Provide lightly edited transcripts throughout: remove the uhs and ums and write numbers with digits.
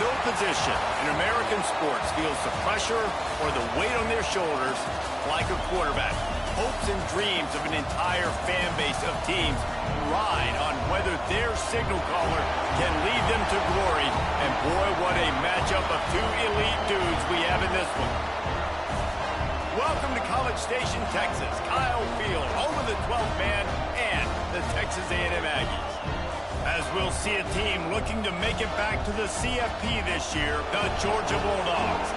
no position in American sports feels the pressure or the weight on their shoulders like a quarterback. Hopes and dreams of an entire fan base of teams ride on whether their signal caller can lead them to glory. And boy, what a matchup of two elite dudes we have in this one. Welcome to College Station, Texas. Kyle Field, home of the 12th man and the Texas A&M Aggies. As we'll see a team looking to make it back to the CFP this year, the Georgia Bulldogs,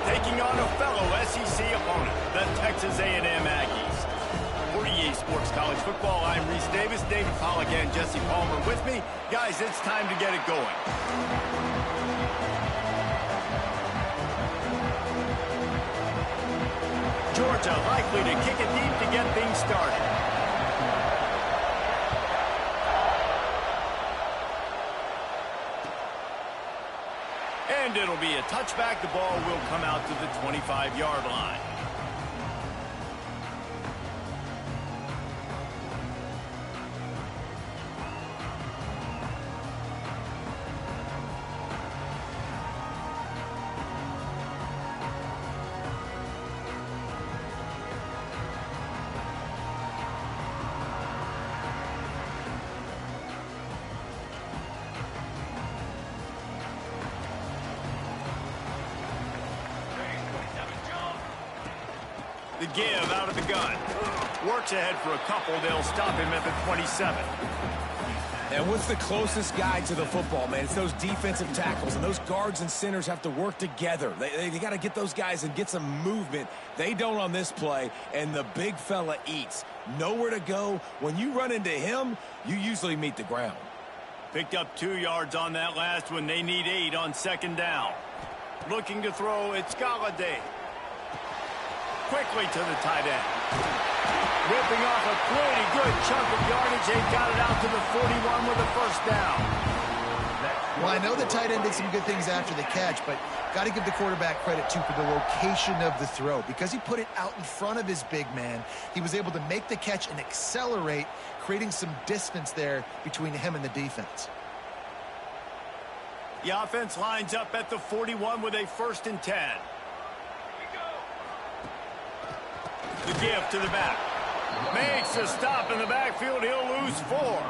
taking on a fellow SEC opponent, the Texas A&M Aggies. For EA Sports College Football, I'm Reese Davis, David Pollack, and Jesse Palmer with me. Guys, it's time to get it going. Georgia likely to kick it deep to get things started. And it'll be a touchback. The ball will come out to the 25-yard line. The give out of the gun. Works ahead for a couple. They'll stop him at the 27. And what's the closest guy to the football, man? It's those defensive tackles, and those guards and centers have to work together. They got to get those guys and get some movement. They don't on this play, and the big fella eats. Nowhere to go. When you run into him, you usually meet the ground. Picked up 2 yards on that last one. They need 8 on second down. Looking to throw, it's Galladay. Quickly to the tight end. Ripping off a pretty good chunk of yardage. They got it out to the 41 with a first down. Well, I know the tight end did some good things after the catch, but got to give the quarterback credit, too, for the location of the throw. Because he put it out in front of his big man, he was able to make the catch and accelerate, creating some distance there between him and the defense. The offense lines up at the 41 with a 1st and 10. The give to the back. Makes a stop in the backfield. He'll lose 4.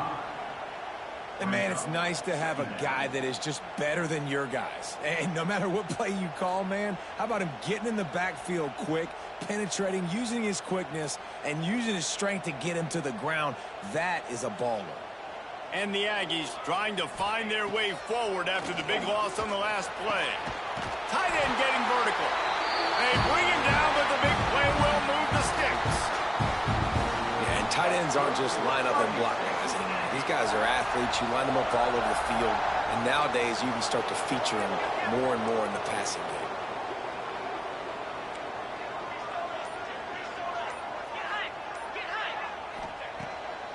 And, man, it's nice to have a guy that is just better than your guys. And no matter what play you call, man, how about him getting in the backfield quick, penetrating, using his quickness, and using his strength to get him to the ground? That is a baller. And the Aggies trying to find their way forward after the big loss on the last play. Tight end getting vertical. They bring him down, but the big play will move the sticks. Yeah, and tight ends aren't just line up and block guys anymore. These guys are athletes. You line them up all over the field. And nowadays, you can start to feature them more and more in the passing game.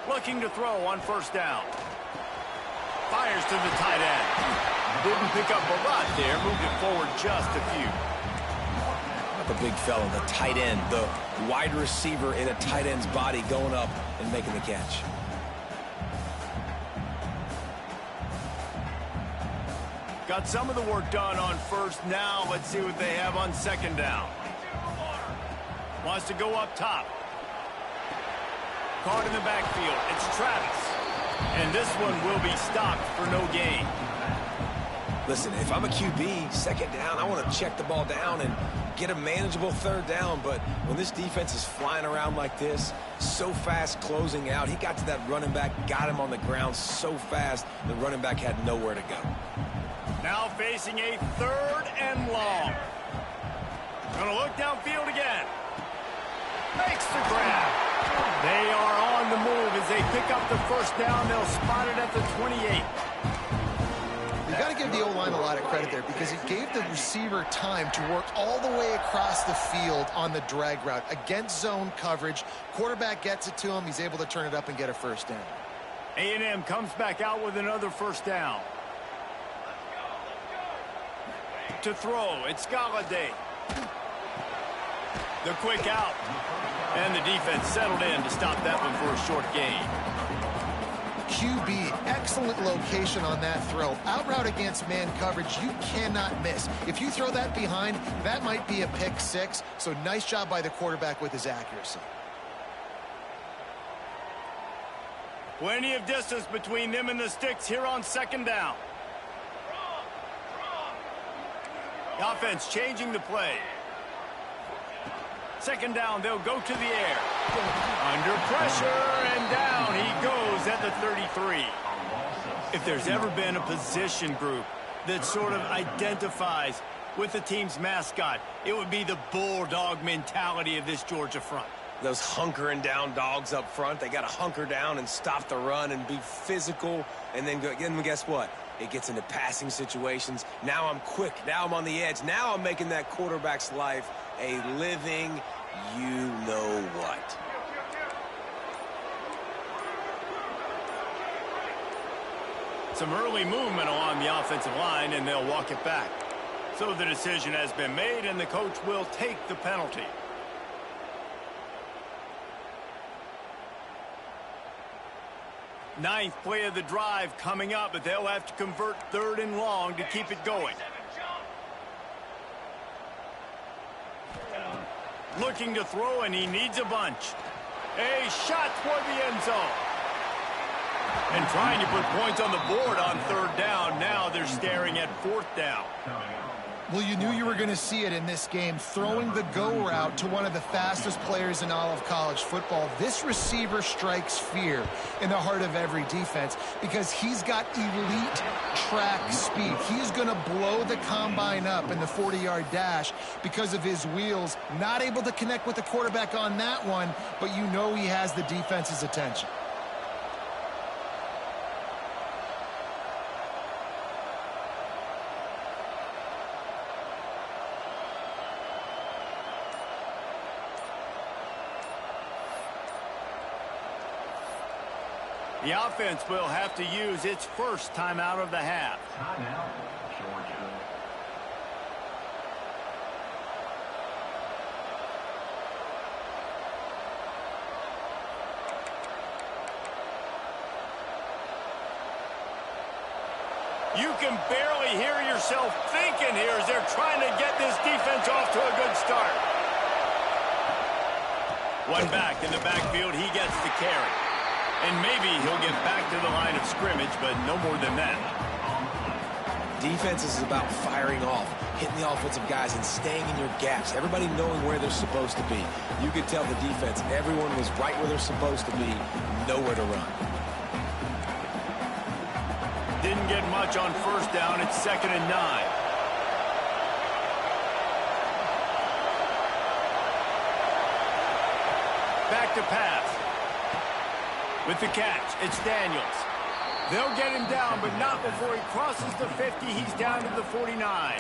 Looking to throw on first down. Fires to the tight end. Didn't pick up a lot there. Moved it forward just a few. The big fella, the tight end, the wide receiver in a tight end's body going up and making the catch. Got some of the work done on first. Now let's see what they have on second down. Wants to go up top. Caught in the backfield. It's Travis. And this one will be stopped for no gain. Listen, if I'm a QB, second down, I want to check the ball down and get a manageable third down. But when this defense is flying around like this, so fast closing out, he got to that running back, got him on the ground so fast, the running back had nowhere to go. Now facing a 3rd and long. Gonna look downfield again. Makes the grab. They are on the move as they pick up the first down. They'll spot it at the 28. You've got to give the O-line a lot of credit there because it gave the receiver time to work all the way across the field on the drag route against zone coverage. Quarterback gets it to him. He's able to turn it up and get a first down. A&M comes back out with another first down. To throw, it's Galladay. The quick out. And the defense settled in to stop that one for a short gain. QB, excellent location on that throw. Out route against man coverage, you cannot miss. If you throw that behind, that might be a pick six. So nice job by the quarterback with his accuracy. Plenty of distance between them and the sticks here on second down. The offense changing the play. Second down, they'll go to the air. Under pressure, and down he goes at the 33. If there's ever been a position group that sort of identifies with the team's mascot, it would be the bulldog mentality of this Georgia front. Those hunkering down dogs up front, they got to hunker down and stop the run and be physical. And then guess what? It gets into passing situations. Now I'm quick. Now I'm on the edge. Now I'm making that quarterback's life a living you-know-what. Some early movement along the offensive line, and they'll walk it back. So the decision has been made, and the coach will take the penalty. Ninth play of the drive coming up, but they'll have to convert 3rd and long to keep it going. Looking to throw, and he needs a bunch. A shot toward the end zone. And trying to put points on the board on 3rd down. Now they're staring at 4th down. Well, you knew you were going to see it in this game, throwing the go route to one of the fastest players in all of college football. This receiver strikes fear in the heart of every defense because he's got elite track speed. He's going to blow the combine up in the 40-yard dash because of his wheels. Not able to connect with the quarterback on that one, but you know he has the defense's attention. The offense will have to use its first timeout of the half. Timeout, Georgia. You can barely hear yourself thinking here as they're trying to get this defense off to a good start. One back in the backfield, he gets the carry. And maybe he'll get back to the line of scrimmage, but no more than that. Defense is about firing off, hitting the offensive guys, and staying in your gaps. Everybody knowing where they're supposed to be. You could tell the defense, everyone was right where they're supposed to be, nowhere to run. Didn't get much on 1st down. It's 2nd and 9. Back to pass. With the catch, it's Daniels. They'll get him down, but not before he crosses the 50. He's down to the 49.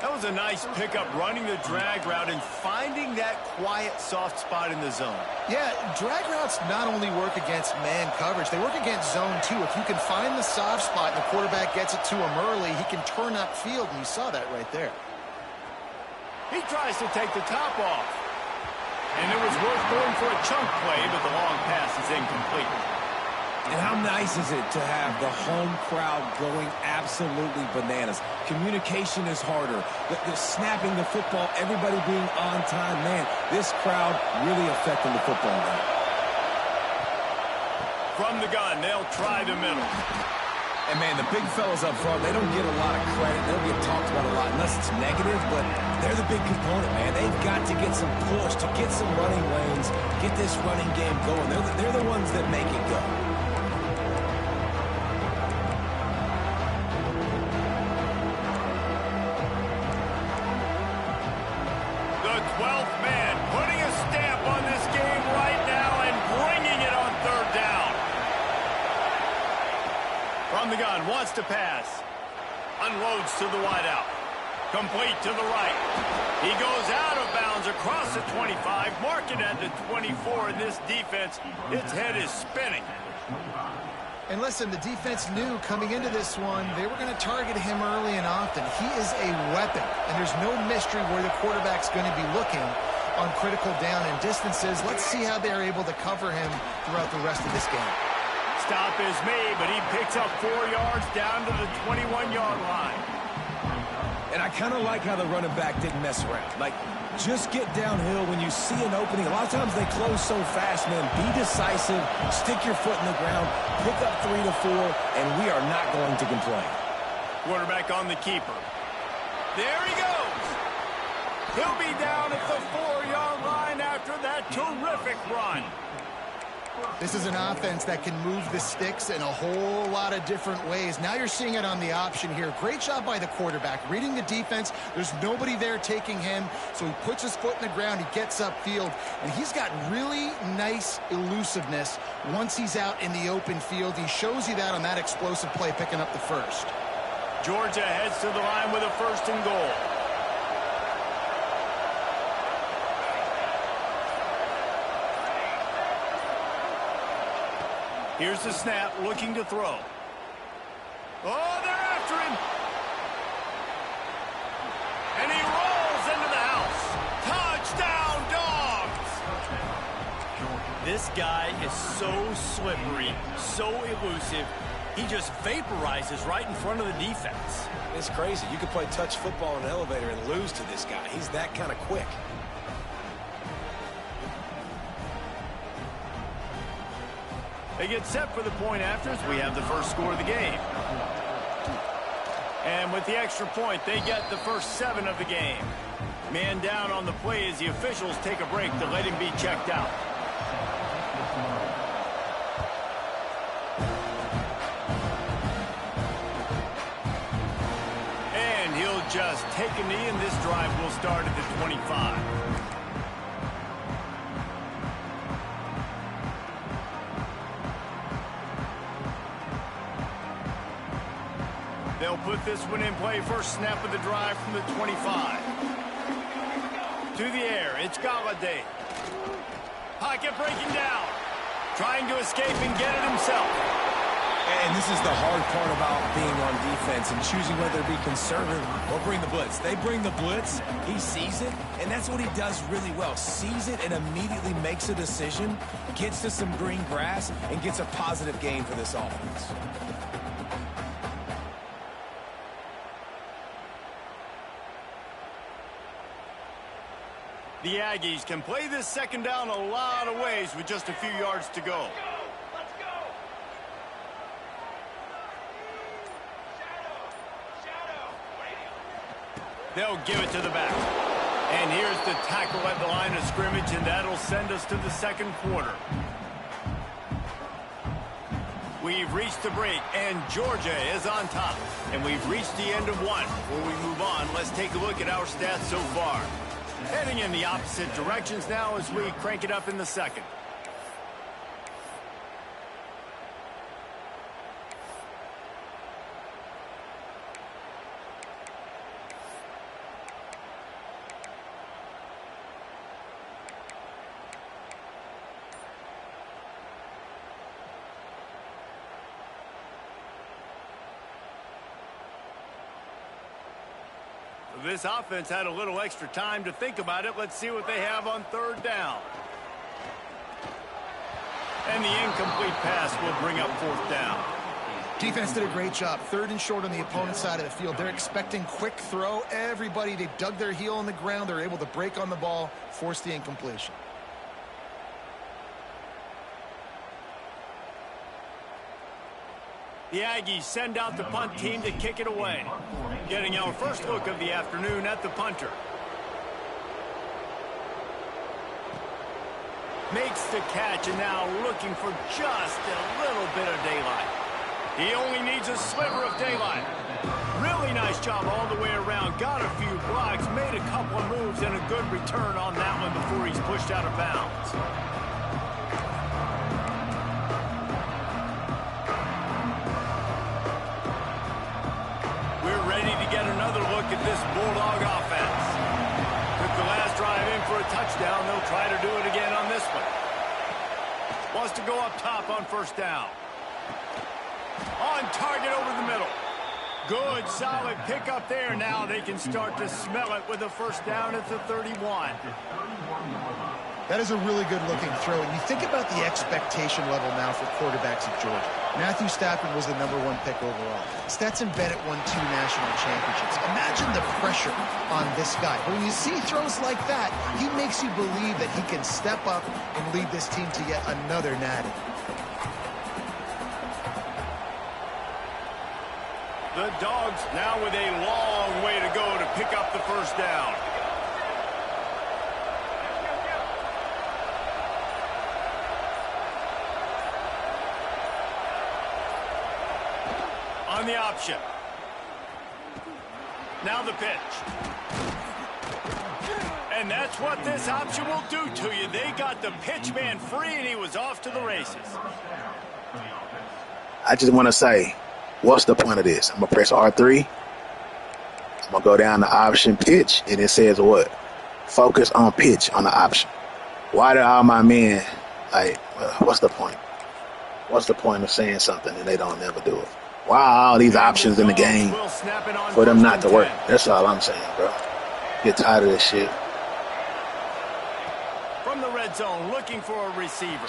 That was a nice pickup, running the drag route and finding that quiet, soft spot in the zone. Yeah, drag routes not only work against man coverage, they work against zone too. If you can find the soft spot and the quarterback gets it to him early, he can turn upfield, and you saw that right there. He tries to take the top off. And it was worth going for a chunk play, but the long pass is incomplete. And how nice is it to have the home crowd going absolutely bananas? Communication is harder. The snapping the football, everybody being on time. Man, this crowd really affecting the football game. From the gun, they'll try the middle. And, man, the big fellas up front, they don't get a lot of credit. They don't get talked about a lot unless it's negative, but they're the big component, man. They've got to get some push, to get some running lanes, get this running game going. They're the ones that make it go. The 12th man putting a stamp on this game right now and bringing it on 3rd down. From the gun, wants to pass. Unloads to the wideout. Complete to the right. He goes out of bounds across the 25, marking at the 24, and this defense, its head is spinning. And listen, the defense knew coming into this one, they were going to target him early and often. He is a weapon, and there's no mystery where the quarterback's going to be looking on critical down and distances. Let's see how they're able to cover him throughout the rest of this game. stop is made, but he picks up 4 yards down to the 21-yard line. And I kind of like how the running back didn't mess around. Like, just get downhill when you see an opening. A lot of times they close so fast, man. Be decisive, stick your foot in the ground, pick up 3 to 4, and we are not going to complain. Quarterback on the keeper. There he goes. He'll be down at the 4-yard line after that terrific run. This is an offense that can move the sticks in a whole lot of different ways. Now you're seeing it on the option here. Great job by the quarterback. Reading the defense, there's nobody there taking him, so he puts his foot in the ground, he gets upfield, and he's got really nice elusiveness once he's out in the open field. He shows you that on that explosive play, picking up the first. Georgia heads to the line with a 1st and goal. Here's the snap, looking to throw. Oh, they're after him. And he rolls into the house. Touchdown, Dogs! This guy is so slippery, so elusive. He just vaporizes right in front of the defense. It's crazy. You could play touch football in an elevator and lose to this guy. He's that kind of quick. They get set for the point afters. We have the first score of the game. And with the extra point, they get the first 7 of the game. Man down on the play as the officials take a break to let him be checked out. And he'll just take a knee, and this drive will start at the 25. They'll put this one in play. First snap of the drive from the 25. To the air, it's Galladay. Pocket breaking down. Trying to escape and get it himself. And this is the hard part about being on defense and choosing whether to be conservative or bring the blitz. They bring the blitz, he sees it, and that's what he does really well. Sees it and immediately makes a decision, gets to some green grass, and gets a positive gain for this offense. The Aggies can play this second down a lot of ways with just a few yards to go. Let's go. They'll give it to the back. And here's the tackle at the line of scrimmage, and that'll send us to the second quarter. We've reached the break, and Georgia is on top. And we've reached the end of one. Before we move on, let's take a look at our stats so far. Heading in the opposite directions now as we crank it up in the second. This offense had a little extra time to think about it. Let's see what they have on 3rd down. And the incomplete pass will bring up 4th down. Defense did a great job. 3rd and short on the opponent's side of the field. They're expecting quick throw. Everybody, they dug their heel on the ground. They're able to break on the ball, force the incompletion. The Aggies send out the punt team to kick it away. Getting our first look of the afternoon at the punter. Makes the catch, and now looking for just a little bit of daylight. He only needs a sliver of daylight. Really nice job all the way around. Got a few blocks, made a couple of moves, and a good return on that one before he's pushed out of bounds. Get another look at this Bulldog offense. Took the last drive in for a touchdown. They'll try to do it again on this one. Wants to go up top on 1st down. On target over the middle. Good, solid pickup there. Now they can start to smell it with a 1st down at the 31. That is a really good looking throw. And you think about the expectation level now for quarterbacks at Georgia. Matthew Stafford was the #1 pick overall. Stetson Bennett won 2 national championships. Imagine the pressure on this guy. But when you see throws like that, he makes you believe that he can step up and lead this team to yet another natty. The Dogs now with a long way to go to pick up the first down. On the option. Now the pitch. And that's what this option will do to you. They got the pitch man free, and he was off to the races. I just want to say, what's the point of this? I'm going to press R3. I'm going to go down the option pitch, and it says what? Focus on pitch on the option. Why do all my men, what's the point? What's the point of saying something and they don't never do it? Why are all these options in the game for them not to work? That's all I'm saying, bro. Get tired of this shit. From the red zone, looking for a receiver.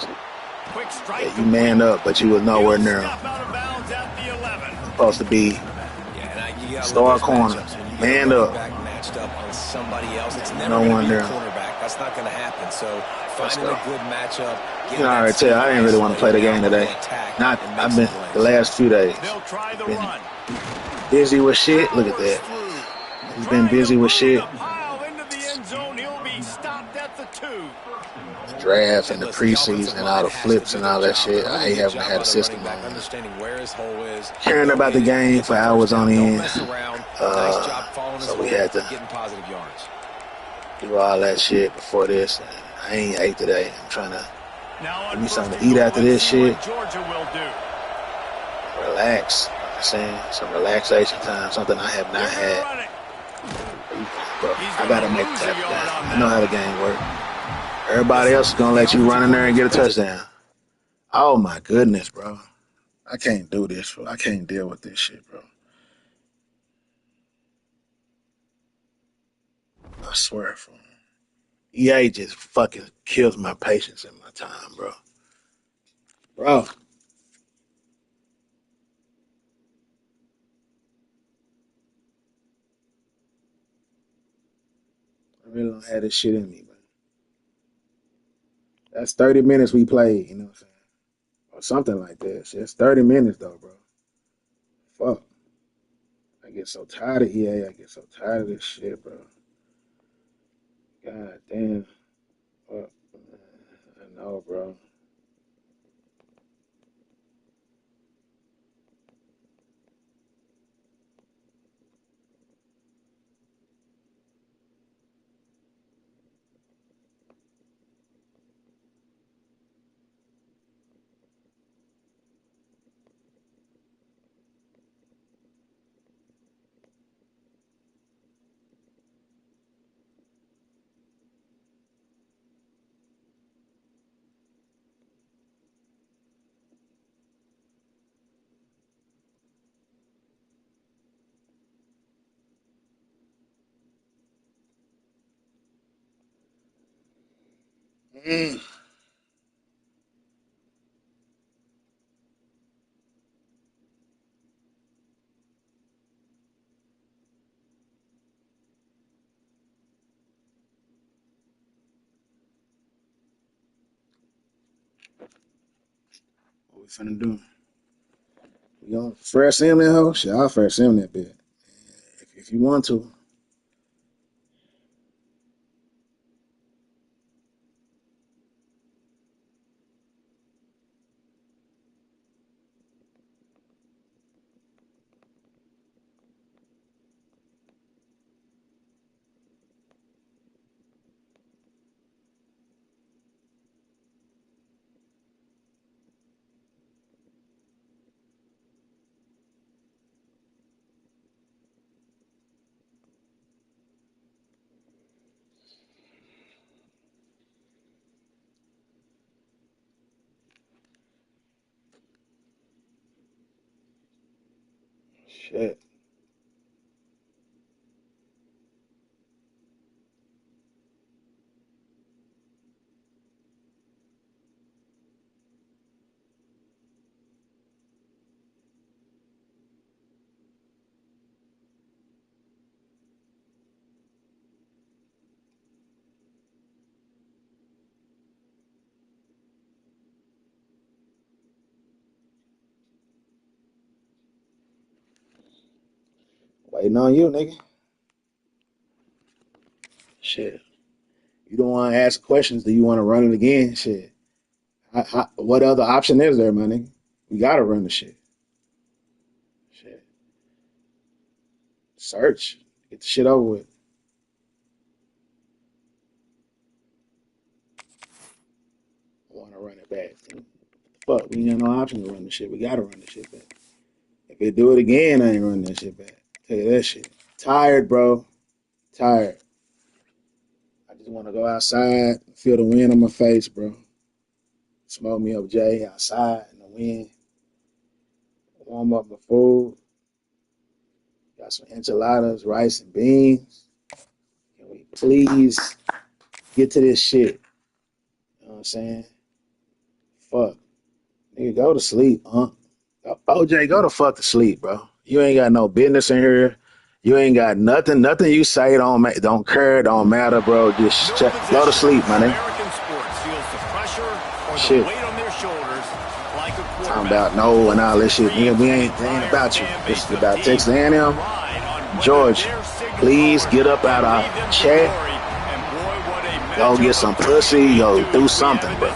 Quick strike. Yeah, you man up, but you was nowhere near him. Out of bounds at the 11. Supposed to be star corner. Man up. Matched up on somebody else. It's never No going one to be there. a cornerback. That's not going to happen. So finding a good matchup. You can already tell I didn't really want to play the game today. I've been the last 2 days. They'll try the Been run. busy with shit. Look at that. He's been busy with shit. Pile into the end zone. He'll be stopped at the 2. The draft and the preseason and all the flips and all that shit. I hate having had a system on. Understanding where his hole is. Caring about the game for hours on end. Nice job following So his we hole, had to getting positive yards. do all that shit before this. I ain't ate today. I'm trying to Now give me something to eat after this shit. Georgia will do. Relax. I'm saying some relaxation time, something I have not had. Run it. Bro, I gotta make that game. I know how the game works. Everybody else is gonna let you run in there and get a touchdown. Oh my goodness, bro. I can't do this, bro. I can't deal with this shit, bro. I swear, bro. EA just fucking kills my patience and my time, bro. Bro. I really don't have this shit in me, man. That's 30 minutes we played, you know what I'm saying? Or something like that. It's 30 minutes, though, bro. Fuck. I get so tired of EA. I get so tired of this shit, bro. God damn. Fuck. I know, bro. Mm. What we finna do? We gonna fresh sim that hoe? Shit, I'll fresh sim that bit. If you want to. Shit. Waiting on you, nigga. Shit. You don't want to ask questions. Do you want to run it again? Shit. What other option is there, my nigga? We got to run the shit. Shit. Search. Get the shit over with. I want to run it back. Fuck, we ain't got no option to run the shit. We got to run the shit back. If they do it again, I ain't running that shit back. Tell you that shit. Tired, bro. Tired. I just want to go outside, feel the wind on my face, bro. Smoke me up, Jay, outside in the wind. Warm up my food. Got some enchiladas, rice, and beans. Can we please get to this shit? You know what I'm saying? Fuck. Nigga, go to sleep, huh? OJ, go the fuck to sleep, bro. You ain't got no business in here. You ain't got nothing. Nothing you say don't care, don't matter, bro. Just go to sleep, my nigga. American sports feels the pressure or the Shit. weight on their shoulders like a quarterback. Talking about no and all this shit. Nigga, it ain't about you. This is about Texas A&M. George, please get up out of our chat. Go get some pussy. Go do something, bro.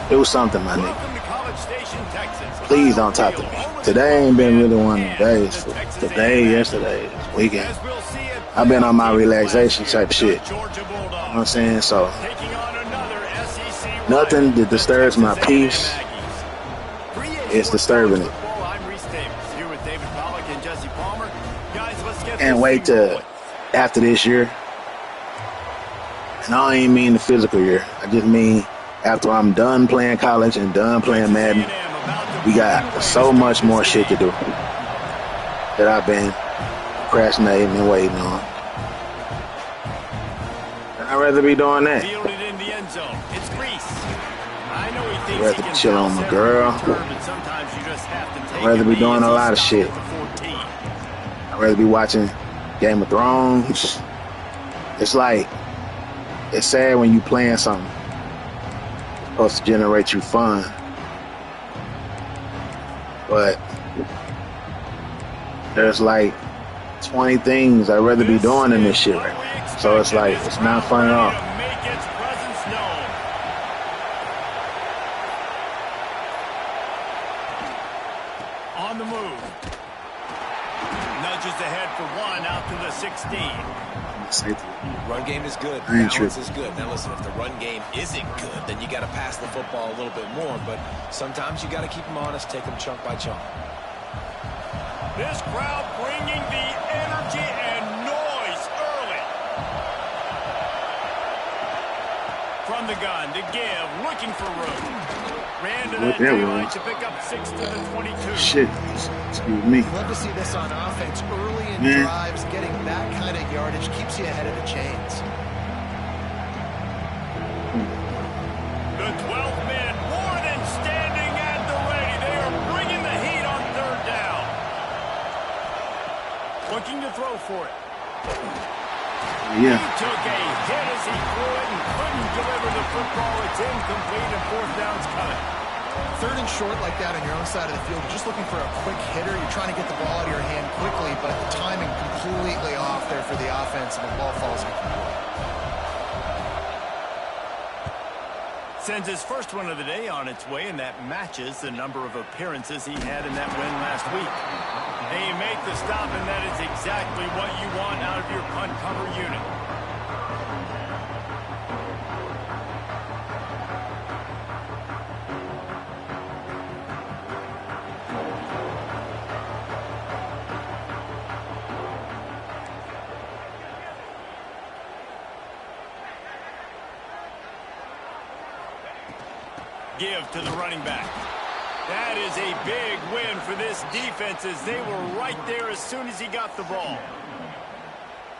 Do something, my nigga. Please don't talk to me. Today ain't been really one of them days. Today, yesterday, this weekend. I've been on my relaxation type shit. You know what I'm saying? So, nothing that disturbs my peace is disturbing it. And wait till after this year. And I don't even mean the physical year. I just mean after I'm done playing college and done playing Madden. We got so much more shit to do that I've been procrastinating and waiting on. And I'd rather be doing that. I'd rather be chilling on my girl. I'd rather be doing a lot of shit. I'd rather be watching Game of Thrones. It's like, it's sad when you playing something. It's supposed to generate you fun. But there's like 20 things I'd rather be doing in this shit right now. So it's like, it's not fun at all. On the move. Nudges ahead for one out to the 16. Run game is good. I ain't Balance tripping. is good. Now listen, if the run game isn't good, then you got to pass the football a little bit more. But sometimes you got to keep them honest, take them chunk by chunk. This crowd bringing the energy and noise early. From the gun to give, looking for room. Ran to that daylight to pick up 6 to the 22. Shit, excuse me. Love to see this on offense early in Man. drives. Getting that kind of yardage keeps you ahead of the chains. The 12th man more than standing at the ready. They are bringing the heat on third down. Looking to throw for it. Yeah. He took a hit as he threw it and couldn't deliver the football. It's incomplete and fourth down's coming. Third and short like that on your own side of the field, you're just looking for a quick hitter. You're trying to get the ball out of your hand quickly, but the timing completely off there for the offense, and the ball falls incomplete. Sends his first one of the day on its way, and that matches the number of appearances he had in that win last week. They make the stop, and that is exactly what you want out of your punt cover unit. Give to the running back. That is a big win for this defense as they were right there as soon as he got the ball.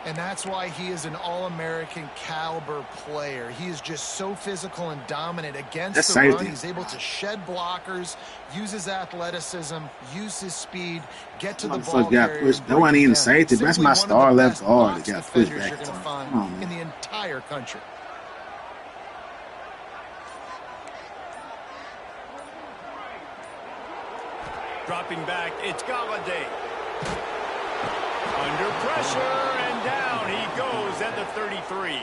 And that's why he is an All-American caliber player. He is just so physical and dominant against That's the run. safety. He's able to shed blockers, use his athleticism, use his speed, get to the ball Motherfucker got carriers, pushed. That wasn't break even it down. safety. That's Simply my one of the star left best guard box that got pushed defenders back you're to going to him. find Come on, man. in the entire country. Dropping back, it's Galladay. Under pressure, and down he goes at the 33.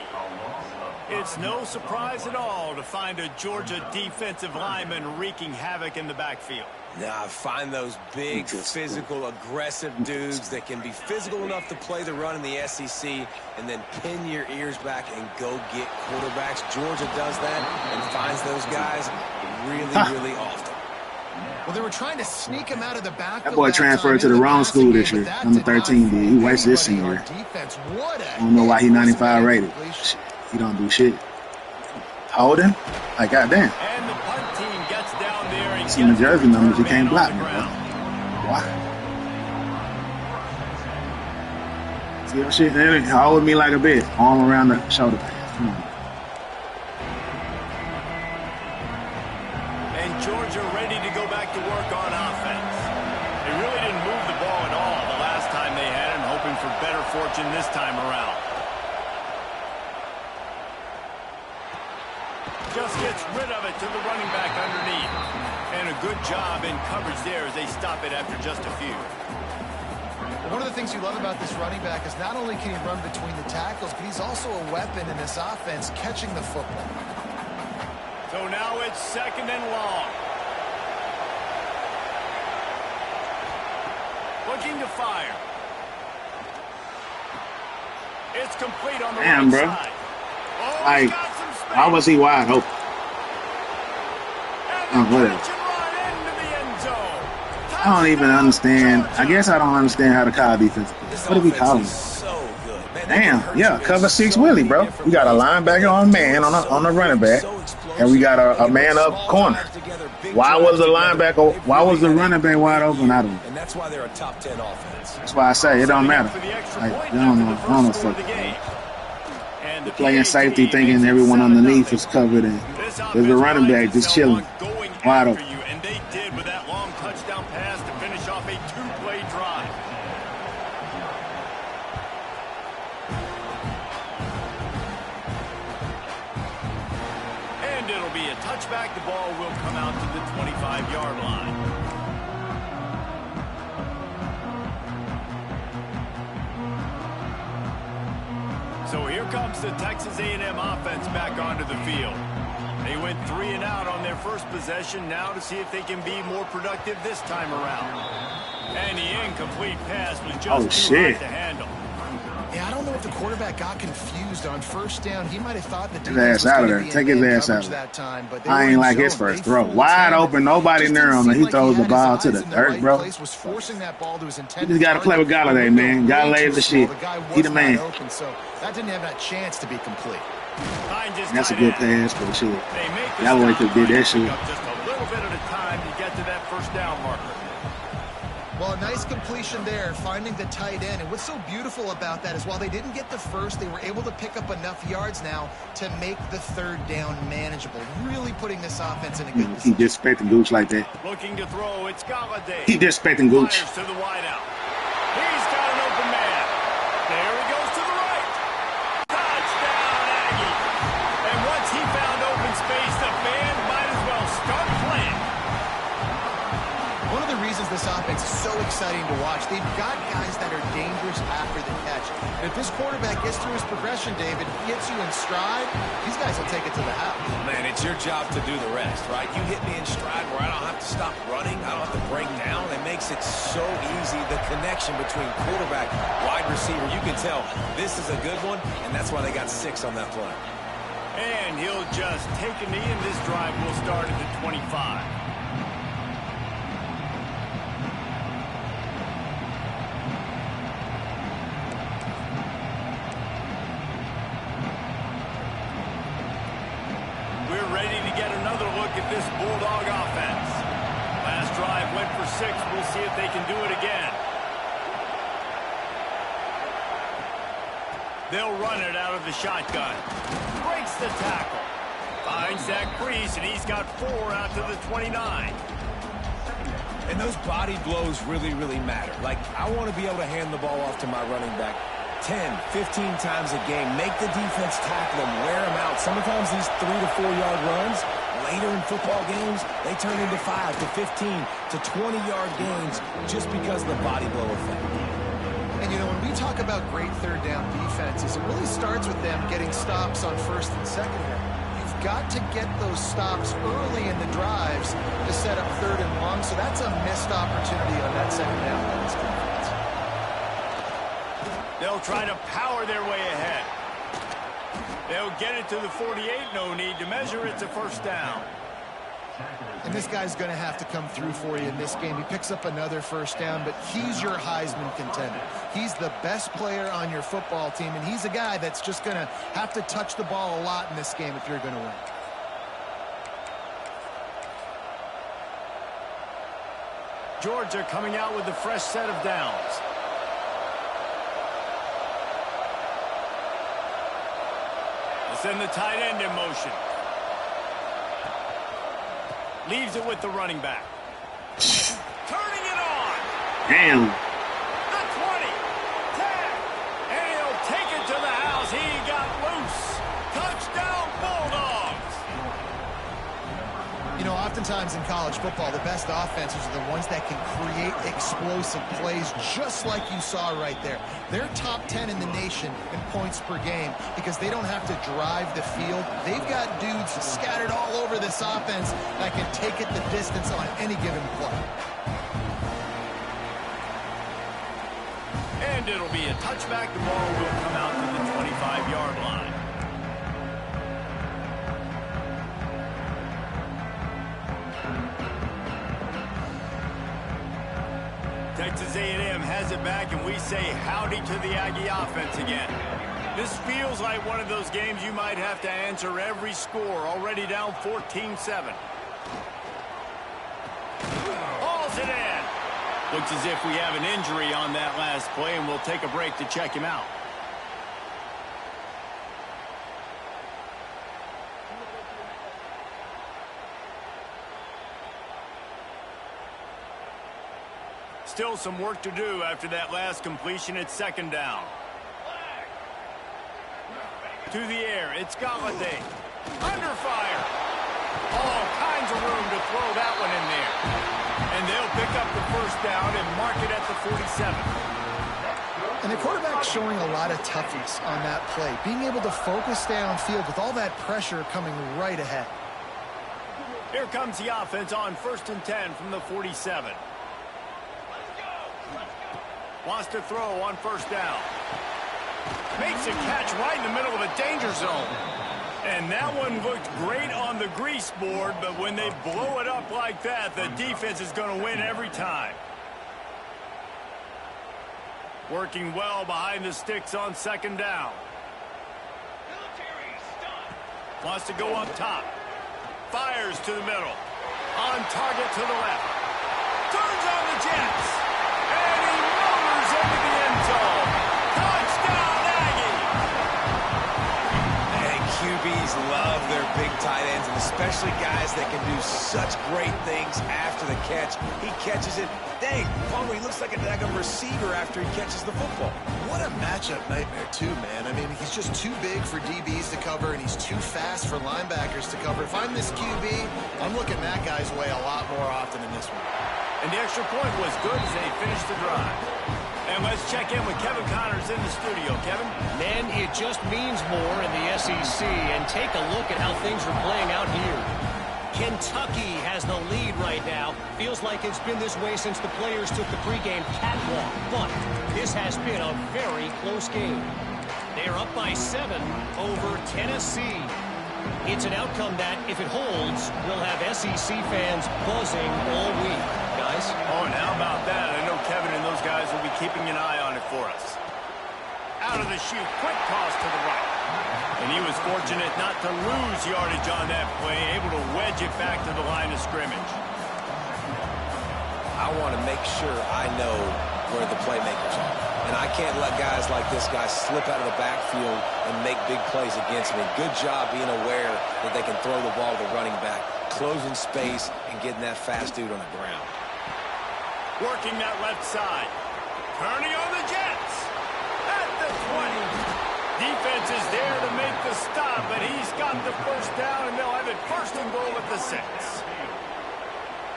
It's no surprise at all to find a Georgia defensive lineman wreaking havoc in the backfield. Now, find those big, physical, aggressive dudes that can be physical enough to play the run in the SEC and then pin your ears back and go get quarterbacks. Georgia does that and finds those guys really often. Well, they were trying to sneak him out of the backfield. That boy transferred to the wrong school this year. Number 13 did. He wasted his senior year. I don't know why he 95 rated. Shit, he don't do shit. Holding? Like, goddamn. And the punt team gets down there and See the jersey numbers, you can't block me, bro. Why? See that shit? Hold me like a bitch. Arm around the shoulder pads. Come on. And Georgia ready to go back to work on offense. They really didn't move the ball at all the last time they had it, hoping for better fortune this time around. Just gets rid of it to the running back underneath. And a good job in coverage there as they stop it after just a few. One of the things you love about this running back is not only can he run between the tackles, but he's also a weapon in this offense catching the football. So now it's 2nd and long. Looking to fire. It's complete on the Damn, right bro. side. Oh, Like, got some space. why was he wide open? And the whatever. catch and run into the end zone. I don't even understand. I guess I don't understand how to call defense. What are we calling it? So good. Man, Damn, yeah, cover 6 Willie, bro. We got a linebacker on man on the running back, and we got a man up corner. Why was the linebacker? Why was the running back wide open? I don't know. And that's why they're a top 10 offense. That's why I say it don't matter. Like, I don't know. Fuck. Playing safety, thinking everyone underneath is covered, and there's a running back just chilling, wide open. And they did with that long touchdown pass to finish off a 2-play drive. And it'll be a touchback. The ball will come out to the 25-yard line. So here comes the Texas A&M offense back onto the field. They went 3 and out on their first possession, now to see if they can be more productive this time around. And the incomplete pass was just too hard to handle. Yeah, I don't know if the quarterback got confused on first down. He might have thought that His ass out of there. Take his ass out of there. I ain't like his first throw. Wide open, nobody near him, and he throws the ball to the dirt, bro. You just got to play with Galladay, man. Galladay the shit. He the man. That didn't have that chance to be complete. That's a good pass, but shit. Galladay could have did that shit. Just a little bit at a time to get to that first down marker. Well, a nice completion there, finding the tight end. And what's so beautiful about that is while they didn't get the first, they were able to pick up enough yards now to make the 3rd down manageable. Really putting this offense in a good position. He disrespecting Gooch like that. Looking to throw, it's Galladay. He disrespecting Gooch. Fires to the wideout. He's got an open man. There he goes to the right. Touchdown, Aggie. And once he found open space, the band might as well start playing. One of the reasons this offense is so exciting to watch, they've got guys that are dangerous after the catch. And if this quarterback gets through his progression, David, hits you in stride, these guys will take it to the house. Man, it's your job to do the rest, right? You hit me in stride where I don't have to stop running. I don't have to break down. It makes it so easy, the connection between quarterback, wide receiver. You can tell this is a good one, and that's why they got 6 on that play. And he'll just take a knee, and this drive will start at the 25. This Bulldog offense. Last drive went for 6. We'll see if they can do it again. They'll run it out of the shotgun. Breaks the tackle. Finds that crease, and he's got 4 out to the 29. And those body blows really matter. Like, I want to be able to hand the ball off to my running back 10, 15 times a game. Make the defense tackle them, wear them out. Sometimes these 3 to 4 yard runs, later in football games, they turn into 5 to 15 to 20 yard gains just because of the body blow effect. And you know, when talk about great third down defenses, it really starts with them getting stops on first and second down. You've got to get those stops early in the drives to set up third and long, so that's a missed opportunity on that second down by this defense. They'll try to power their way ahead. They'll get it to the 48, no need to measure, it's a first down. And this guy's going to have to come through for you in this game. He picks up another first down, but he's your Heisman contender. He's the best player on your football team, and he's a guy that's just going to have to touch the ball a lot in this game if you're going to win. Georgia coming out with a fresh set of downs. They send the tight end in motion. Leaves it with the running back. Turning it on. Damn. The 20. 10. And he'll take it to the house. He got loose. Touchdown Bulldogs. You know, oftentimes in college football, the best offenses are the ones that can create explosive plays just like you saw right there. They're top 10 in the nation in points per game because they don't have to drive the field. They've got dudes scattered all over this offense that can take it the distance on any given play. And it'll be a touchback. The ball will come out to the 25-yard line. Texas A&M has it back, and we say howdy to the Aggie offense again. This feels like one of those games you might have to answer every score, already down 14-7. Hauls it in. Looks as if we have an injury on that last play, and we'll take a break to check him out. Still some work to do after that last completion at second down. To the air, it's Galladay. Under fire. All kinds of room to throw that one in there. And they'll pick up the first down and mark it at the 47. And the quarterback's showing a lot of toughness on that play, being able to focus downfield with all that pressure coming right ahead. Here comes the offense on 1st and 10 from the 47. Wants to throw on first down. Makes a catch right in the middle of a danger zone. And that one looked great on the grease board, but when they blow it up like that, the defense is going to win every time. Working well behind the sticks on second down. Wants to go up top. Fires to the middle. On target to the left. Turns on the Jets. And he motors into the end zone. Touchdown, Aggie! And QBs love their big tight ends, and especially guys that can do such great things after the catch. He catches it. Dang, Palmer, he looks like a receiver after he catches the football. What a matchup nightmare, too, man. I mean, he's just too big for DBs to cover, and he's too fast for linebackers to cover. If I'm this QB, I'm looking that guy's way a lot more often than this one. And the extra point was good as they finished the drive. And let's check in with Kevin Connors in the studio. Kevin? Man, it just means more in the SEC. And take a look at how things are playing out here. Kentucky has the lead right now. Feels like it's been this way since the players took the pregame catwalk. But this has been a very close game. They're up by 7 over Tennessee. It's an outcome that, if it holds, will have SEC fans buzzing all week. Guys? Oh, and how about that? I know Kevin and those guys will be keeping an eye on it for us. Out of the chute, quick toss to the right. And he was fortunate not to lose yardage on that play, able to wedge it back to the line of scrimmage. I want to make sure I know where the playmakers are. And I can't let guys like this guy slip out of the backfield and make big plays against me. Good job being aware that they can throw the ball to the running back, closing space, and getting that fast dude on the ground. Working that left side. Turning on the Jets. At the 20. Defense is there to make the stop, but he's got the first down, and they'll have it 1st and goal at the 6.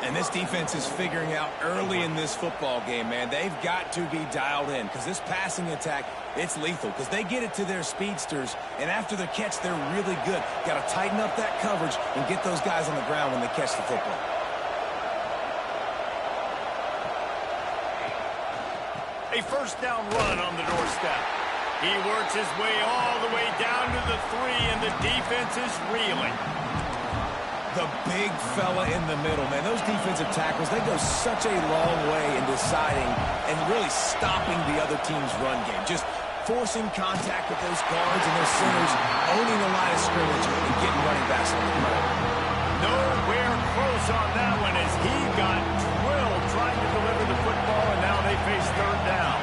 And this defense is figuring out early in this football game, man. They've got to be dialed in because this passing attack, it's lethal because they get it to their speedsters, and after the catch, they're really good. Got to tighten up that coverage and get those guys on the ground when they catch the football. A first down run on the doorstep. He works his way all the way down to the 3, and the defense is reeling. The big fella in the middle, man. Those defensive tackles, they go such a long way in deciding and really stopping the other team's run game. Just forcing contact with those guards and those centers, owning the line of scrimmage, and getting running backs on the ground. Nowhere close on that one as he got drilled trying to deliver the football, and now they face third down.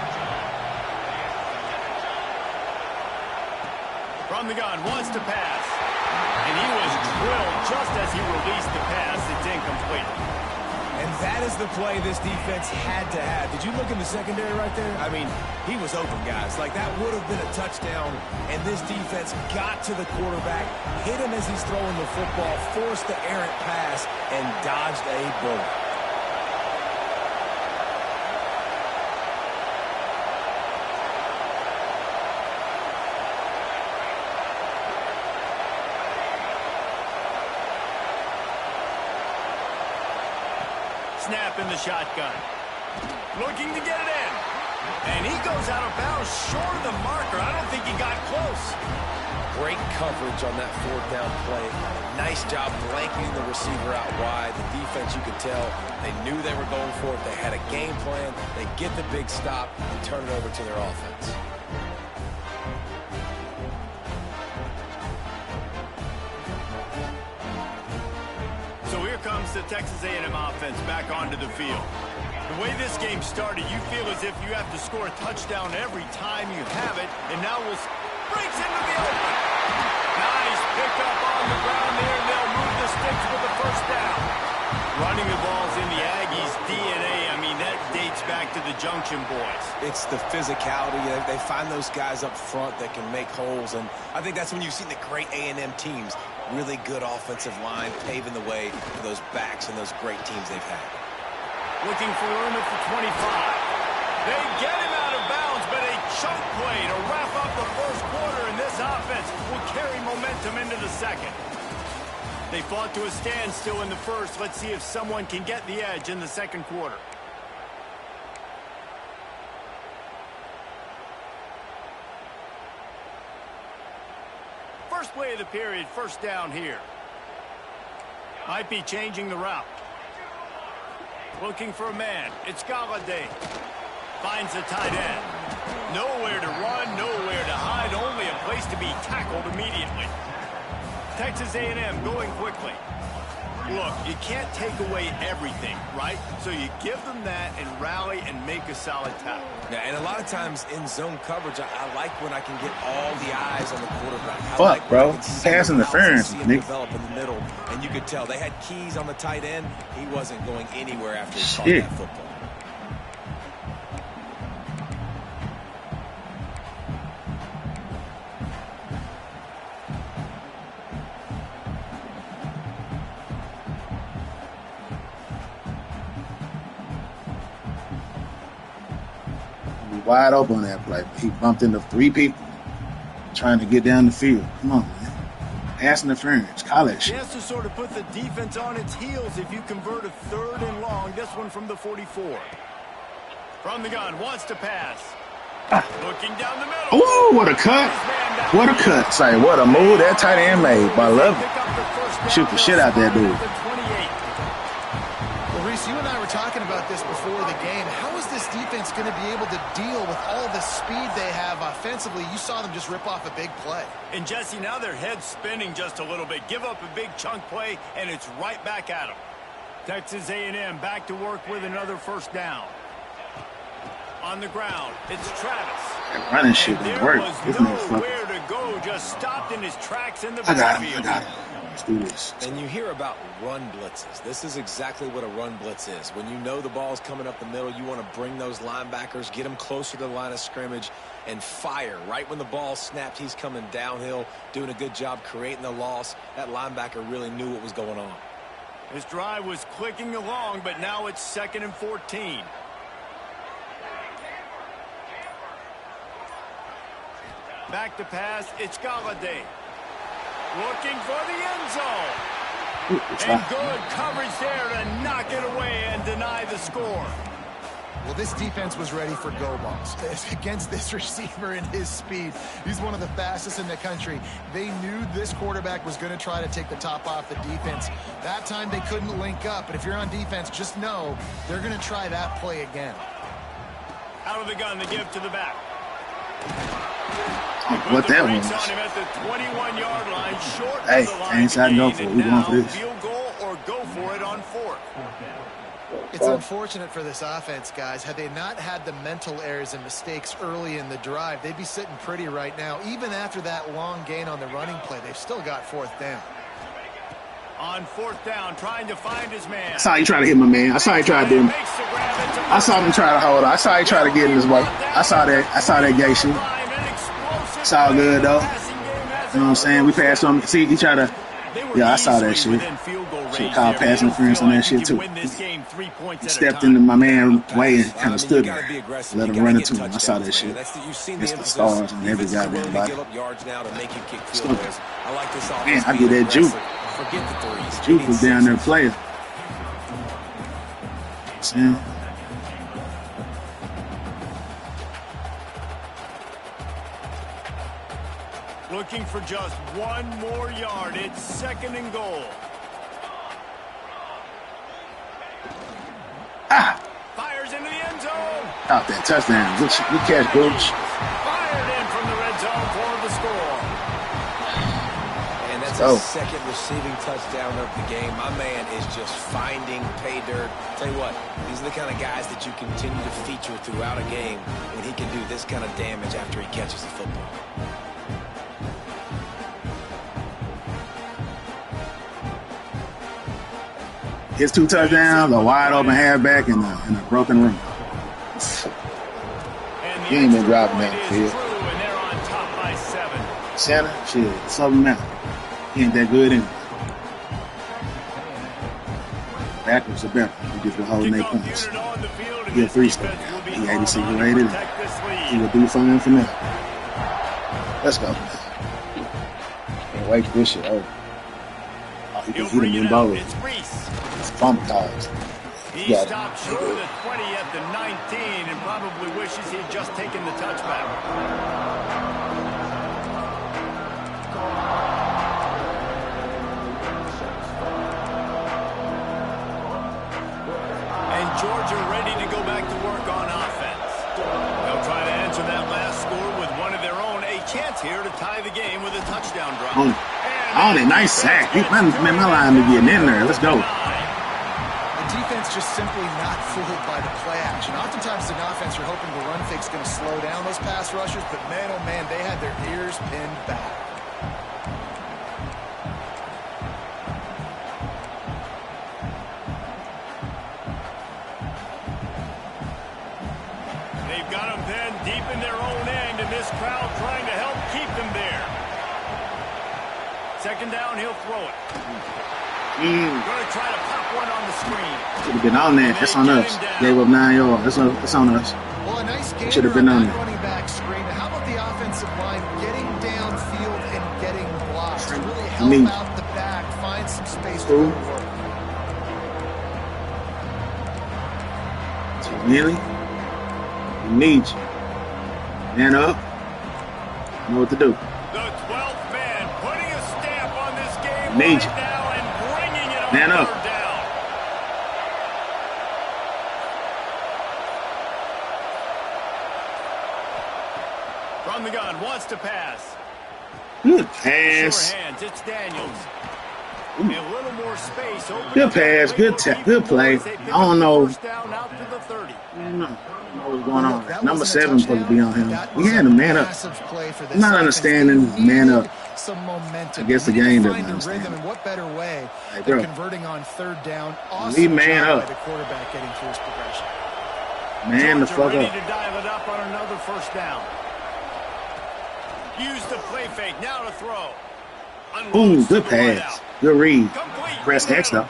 From the gun, wants to pass. And he was drilled just as he released the pass. It's incomplete. And that is the play this defense had to have. Did you look in the secondary right there? I mean, he was open, guys. Like, that would have been a touchdown. And this defense got to the quarterback, hit him as he's throwing the football, forced the errant pass, and dodged a bullet. Snap in the shotgun. Looking to get it in. And he goes out of bounds short of the marker. I don't think he got close. Great coverage on that fourth down play. Nice job blanking the receiver out wide. The defense, you could tell, they knew they were going for it. They had a game plan. They get the big stop and turn it over to their offense. Comes the Texas A&M offense back onto the field. The way this game started, you feel as if you have to score a touchdown every time you have it, and now breaks into the open. Nice pickup on the ground there, and they'll move the sticks with the first down. Running the ball's in the Aggies' DNA. I mean, that dates back to the Junction boys. It's the physicality. They find those guys up front that can make holes, and I think that's when you've seen the great A&M teams. Really good offensive line, paving the way for those backs and those great teams they've had. Looking for room at the 25. They get him out of bounds, but a choke play to wrap up the first quarter, and this offense will carry momentum into the second. They fought to a standstill in the first. Let's see if someone can get the edge in the second quarter. First play of the period, first down here. Might be changing the route. Looking for a man. It's Galladay. Finds the tight end. Nowhere to run, nowhere to hide, only a place to be tackled immediately. Texas A&M going quickly. Look, you can't take away everything, right? So you give them that and rally and make a solid tackle. Yeah, and a lot of times in zone coverage, I like when I can get all the eyes on the quarterback. Fuck, bro. Pass interference, Nick. Develop in the middle, and you could tell they had keys on the tight end. He wasn't going anywhere after he caught that football. Wide open on that play. He bumped into 3 people trying to get down the field. Come on, man. Pass interference, college. Chance to sort of put the defense on its heels if you convert a 3rd and long. This one from the 44. From the gun, wants to pass. Looking down the middle. Ooh, what a cut. What a cut. Say, what a move that tight end made. I love it. Shoot the shit out that dude. Reese, you and I were talking about this before the game. How is this defense going to be able to deal with all the speed they have offensively? You saw them just rip off a big play. And Jesse, now their head's spinning just a little bit. Give up a big chunk play, and it's right back at them. Texas A&M back to work with another first down. On the ground, it's Travis. That running shit didn't work. There was nowhere to go, just stopped in his tracks in the backfield. I got him. Let's do this. And you hear about run blitzes. This is exactly what a run blitz is. When you know the ball's coming up the middle, you want to bring those linebackers, get them closer to the line of scrimmage, and fire. Right when the ball snapped, he's coming downhill, doing a good job creating the loss. That linebacker really knew what was going on. This drive was clicking along, but now it's 2nd and 14. Back to pass, it's Galladay. Looking for the end zone. And good coverage there to knock it away and deny the score. Well, this defense was ready for go balls. Against this receiver and his speed, he's one of the fastest in the country. They knew this quarterback was going to try to take the top off the defense. That time they couldn't link up, but if you're on defense, just know they're going to try that play again. Out of the gun to give to the back. What that was. On him at the 21-yard line, short Hey, of the line inside to go gain, for it. and We going for now this. field goal or go for it on 4th. It's unfortunate for this offense, guys. Had they not had the mental errors and mistakes early in the drive, they'd be sitting pretty right now. Even after that long gain on the running play, they've still got 4th down. On 4th down, trying to find his man. I saw you try to hit my man. I saw you try to do him. I saw him try to hold on. I saw you try to get in his way. I saw that gay shit. It's all good, though. You know what I'm saying? We passed on. See, he tried to. Yeah, I saw that shit. Shit called pass interference on that shit, too. He stepped into my man's way and kind of stood there. Let him run into him. I saw that shit. It's the stars and every goddamn body. Man, I get that juke. Juke was down there playing. See? Looking for just one more yard. It's 2nd and goal. Fires into the end zone. Out there, touchdown. Good catch, Gooch. Fired in from the red zone for the score. And that's a 2nd receiving touchdown of the game. My man is just finding pay dirt. Tell you what, these are the kind of guys that you continue to feature throughout a game when he can do this kind of damage after he catches the football. His 2 touchdowns, a wide open halfback, and a broken ring. He ain't been driving down the field. And they're on top by 7. Santa, shit, something now. He ain't that good anyway. Backwards are better. He just been holding 8 points. He a 3-star guy. He 86 rated. He will do fine for now. Let's go. Can't wait for this shit over. Oh, he can hit him in both. It's fumble calls. He stopped short of the 20 at the 19 and probably wishes he had just taken the touchback. And Georgia ready to go back to work on offense. They'll try to answer that last score with one of their own. A chance here to tie the game with a touchdown drive. Oh, nice sack. Man, my line be getting in there. Let's go. The defense just simply not fooled by the play action. Oftentimes, an offense, you're hoping the run fake's going to slow down those pass rushers, but man, oh man, they had their ears pinned back. They've got them then deep in their own end, and this crowd trying to help keep them there. 2nd down, he'll throw it. Going to try to pop one on the screen. Should have been on there. That's on us. Gave up 9 yards. That's on us. Well, a nice game should have been on there. Running back screen. How about the offensive line getting downfield and getting blocks to really help out the back, find some space to move over. Really? We need you. Man up. Know what to do. The 12th man putting a stamp on this game Need you. now and bringing it on Man up. 3rd down. From the gun, wants to pass. Good pass. Sure hands, it's Daniels. A little more space. Good pass. Good play. I don't know. First down out to the 30. I don't know what's going on. Number 7 supposed to be on him. We had a man up. I'm not understanding man up. Some momentum. I guess the game doesn't understand. And what better way Hey, than bro. converting on 3rd down? Leave Awesome man job up. by the quarterback getting through his progression. Man the Georgia fuck ready up. to dial it up on another 1st down. Use the play fake. Now to throw. Ooh, good pass. Good read. Complete. Press X though.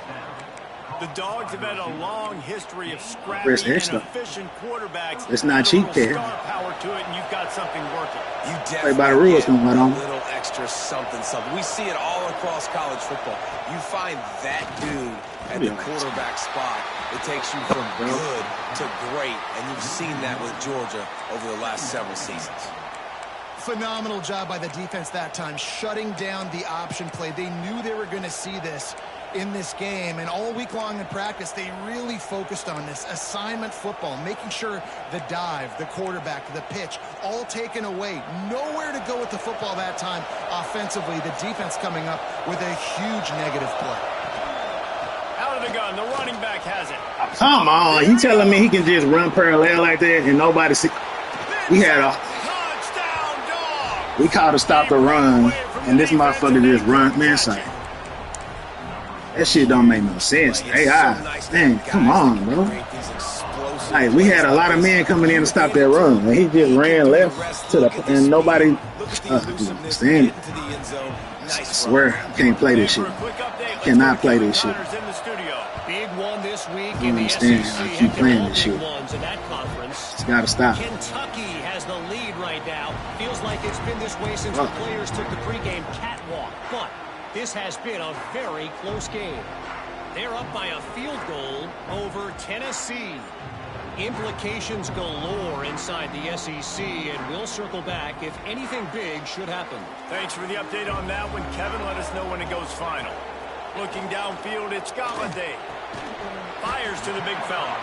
The Dogs have had a long history of scrappy Where's and extra? efficient quarterbacks. It's not Add a cheap little there. star power to it, and you've got something working. You Play by the definitely rules, get come on. a little extra something. We see it all across college football. You find that dude at the quarterback spot, it takes you from good to great, and you've seen that with Georgia over the last several seasons. Phenomenal job by the defense that time, shutting down the option play. They knew they were going to see this in this game, and all week long in practice, they really focused on this assignment football, making sure the dive, the quarterback, the pitch, all taken away. Nowhere to go with the football that time offensively. The defense coming up with a huge negative play. Out of the gun, the running back has it. Come on, you telling me he can just run parallel like that and nobody see? We had a Touchdown, dog! we called a stop the run, and this motherfucker just run. Man, son, that shit don't make no sense. Man, come on, bro. Like, we had a lot of men coming in to stop that run, and he just ran left to the, and nobody understand it. I swear, I can't play this shit. Cannot play this shit. Big one this week I in the understand. SEC. I keep playing this shit. Ones in that conference. It's gotta stop. Kentucky has the lead right now. Feels like it's been this way since the players took the pregame catwalk. But this has been a very close game. They're up by a field goal over Tennessee. Implications galore inside the SEC, and we'll circle back if anything big should happen. Thanks for the update on that one, Kevin. Let us know when it goes final. Looking downfield, it's Galladay. Fires to the big fella.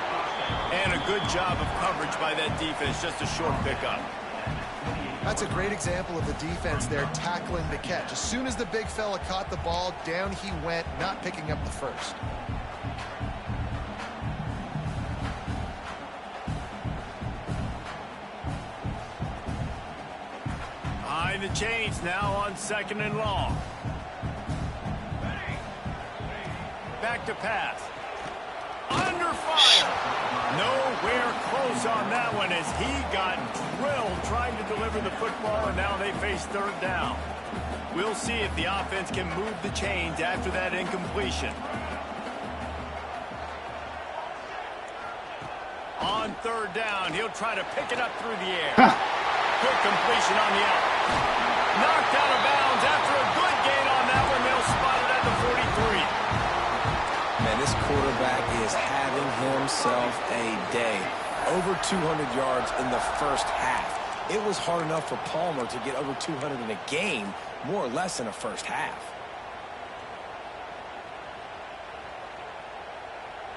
And a good job of coverage by that defense. Just a short pickup. That's a great example of the defense there tackling the catch. As soon as the big fella caught the ball, down he went, not picking up the first. Behind the chains now on 2nd and long. Back to pass. Under fire. Nowhere close on that one as he got drilled trying to deliver the football, and now they face 3rd down. We'll see if the offense can move the chains after that incompletion. On 3rd down, he'll try to pick it up through the air. Good completion on the out. Knocked out of bounds after a good gain on that one. They'll spot it at the 43. Man, this quarterback is having himself a day. Over 200 yards in the first half. It was hard enough for Palmer to get over 200 in a game, more or less in a first half.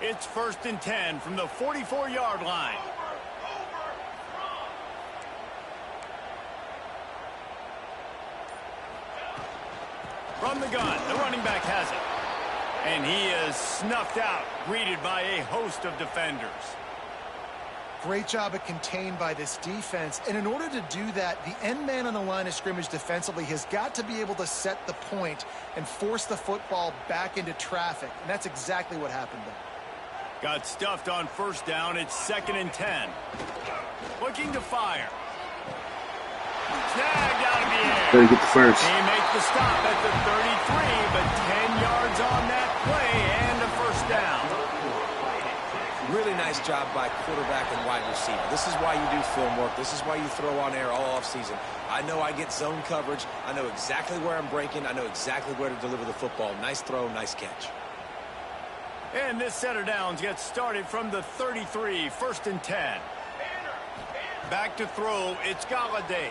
It's 1st and 10 from the 44-yard line. From the gun, the running back has it. And he is snuffed out, greeted by a host of defenders. Great job of contained by this defense. And in order to do that, the end man on the line of scrimmage defensively has got to be able to set the point and force the football back into traffic. And that's exactly what happened there. Got stuffed on 1st down. It's 2nd and 10. Looking to fire. Snagged out of the air. Better get the first. He makes the stop at the 33, but 10 yards on that play and a 1st down. Really nice job by quarterback and wide receiver. This is why you do film work. This is why you throw on air all offseason. I know I get zone coverage. I know exactly where I'm breaking. I know exactly where to deliver the football. Nice throw, nice catch. And this set of downs gets started from the 33, 1st and 10. Back to throw, it's Galladay.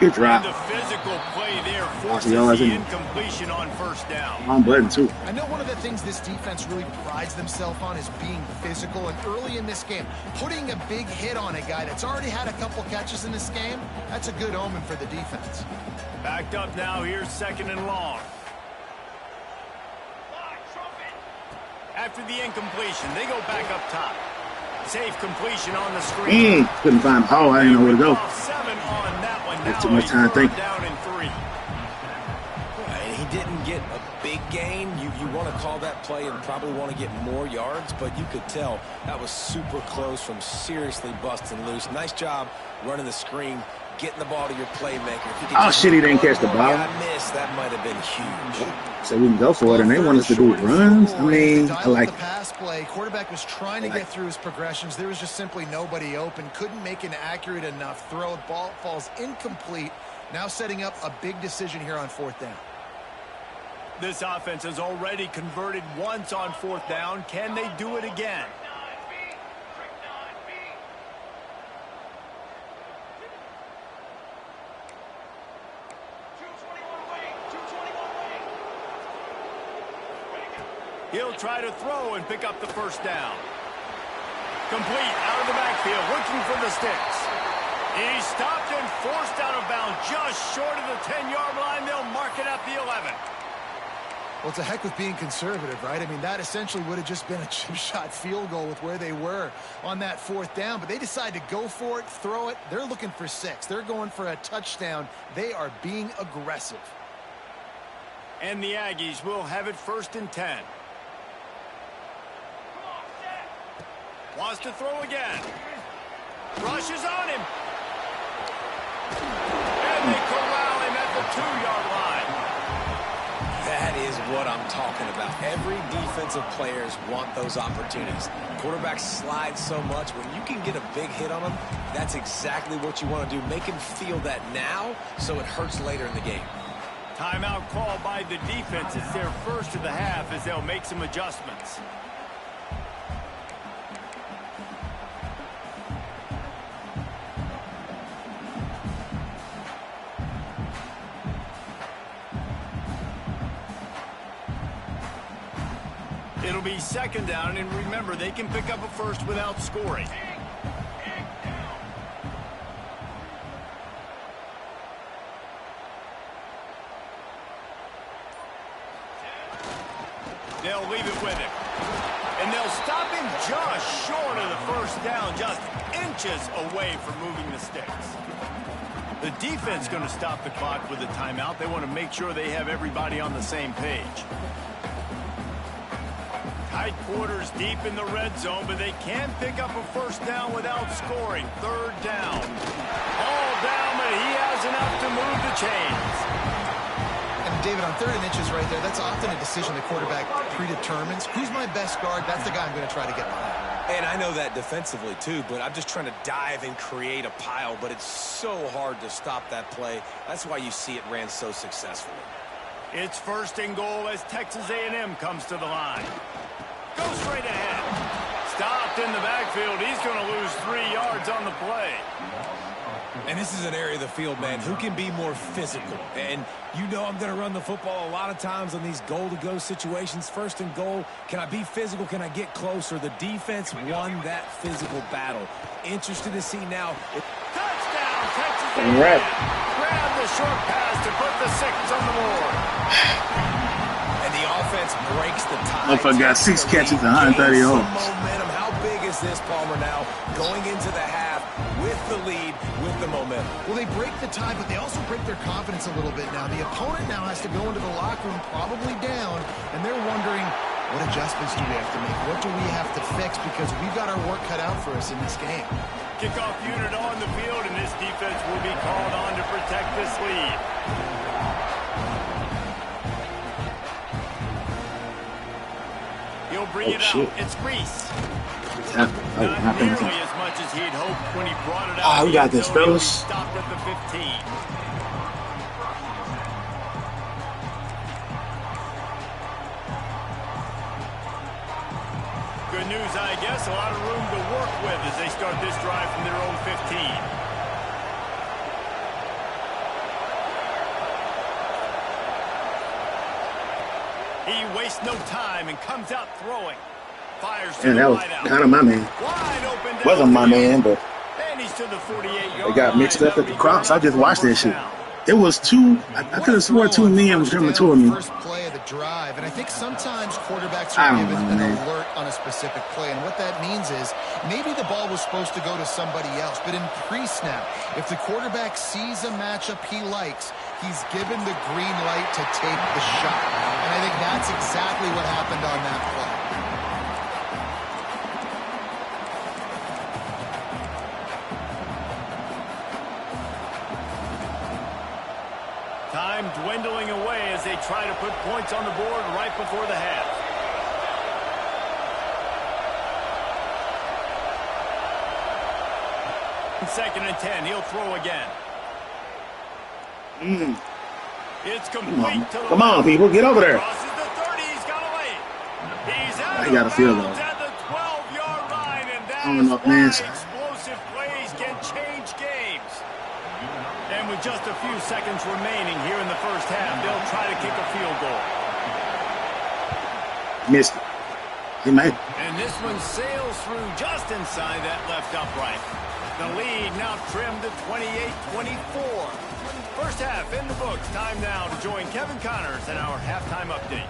Good drop. And the physical play there forces the incompletion on 1st down. Wrong button, too. I know one of the things this defense really prides themselves on is being physical. And early in this game, putting a big hit on a guy that's already had a couple catches in this game, that's a good omen for the defense. Backed up now, here's 2nd and long. After the incompletion, they go back up top. Safe completion on the screen. Couldn't find. Oh, I didn't know where to go. 7 on that one. That's too much time thinking. Down in 3. And he didn't get a big gain. You want to call that play and probably want to get more yards, but you could tell that was super close from seriously busting loose. Nice job running the screen, getting the ball to your playmaker. If you could Oh, just shit, he didn't catch the one ball. guy missed, that might have been huge. So we can go for it, and they want us to do runs. I mean, I like the pass play. Quarterback was trying to get through his progressions. There was just simply nobody open. Couldn't make an accurate enough throw. Ball falls incomplete. Now setting up a big decision here on 4th down. This offense has already converted once on 4th down. Can they do it again? He'll try to throw and pick up the 1st down. Complete out of the backfield, looking for the sticks. He's stopped and forced out of bounds just short of the 10-yard line. They'll mark it at the 11. Well, it's a heck with being conservative, right? I mean, that essentially would have just been a chip shot field goal with where they were on that 4th down. But they decide to go for it, throw it. They're looking for 6. They're going for a touchdown. They are being aggressive. And the Aggies will have it 1st and 10. Wants to throw again. Rushes on him. And they corral him at the 2-yard line. That is what I'm talking about. Every defensive players want those opportunities. Quarterbacks slide so much. When you can get a big hit on them, that's exactly what you want to do. Make him feel that now so it hurts later in the game. Timeout called by the defense. It's their first of the half as they'll make some adjustments. It'll be 2nd down, and remember, they can pick up a 1st without scoring. They'll leave it with him. And they'll stop him just short of the 1st down, just inches away from moving the sticks. The defense going to stop the clock with a timeout. They want to make sure they have everybody on the same page. Tight quarters deep in the red zone, but they can't pick up a 1st down without scoring. 3rd down. All down, but he has enough to move the chains. And David, on 3rd and inches right there, that's often a decision the quarterback predetermines. Who's my best guard? That's the guy I'm going to try to get behind. And I know that defensively too, but I'm just trying to dive and create a pile, but it's so hard to stop that play. That's why you see it ran so successfully. It's 1st and goal as Texas A&M comes to the line. Go straight ahead. Stopped in the backfield. He's going to lose 3 yards on the play. And this is an area of the field, man, who can be more physical. And you know I'm going to run the football a lot of times on these goal-to-go situations. 1st and goal, can I be physical? Can I get closer? The defense won that physical battle. Interested to see now. Touchdown, Texas A&M. Grab the short pass to put the 6 on the board. And the offense breaks the tie. Motherfucker got 6 catches, 130 yards. Momentum. How big is this, Palmer, now? Going into the half with the lead, with the momentum. Well, they break the tie, but they also break their confidence a little bit now. The opponent now has to go into the locker room probably down, and they're wondering, what adjustments do we have to make? What do we have to fix? Because we've got our work cut out for us in this game. Kickoff unit on the field, and this defense will be called on to protect this lead. He'll bring it out. It's Reese. Not nearly as much as he'd hoped when he brought it out. We got this, fellas. Stopped at the 15. Good news, I guess. A lot of room to work with as they start this drive from their own 15. He wastes no time and comes out throwing. Fires to And that was kind of my man. Wide open. Wasn't my man, but and he's to the 48-yard they got mixed up at the cross. I just watched that shit. It was 2. I could have swore 2 men was coming toward me. First play of the drive, and I think sometimes quarterbacks are given an alert on a specific play, and what that means is maybe the ball was supposed to go to somebody else, but in pre-snap, if the quarterback sees a matchup he likes, he's given the green light to take the shot, and I think that's exactly what happened on that play. time dwindling away as they try to put points on the board right before the half. Second and 10. He'll throw again. It's complete to the Come on, people. Get over there. Crosses the 30. He's got away. He's out He got a field goal. at the 12-yard line, and that On is up, why man. explosive plays can change games. And with just a few seconds remaining here in the first half, they'll try to kick a field goal. Missed it. He made it. And this one sails through just inside that left upright. The lead now trimmed to 28-24. First half in the books. Time now to join Kevin Connors in our halftime update.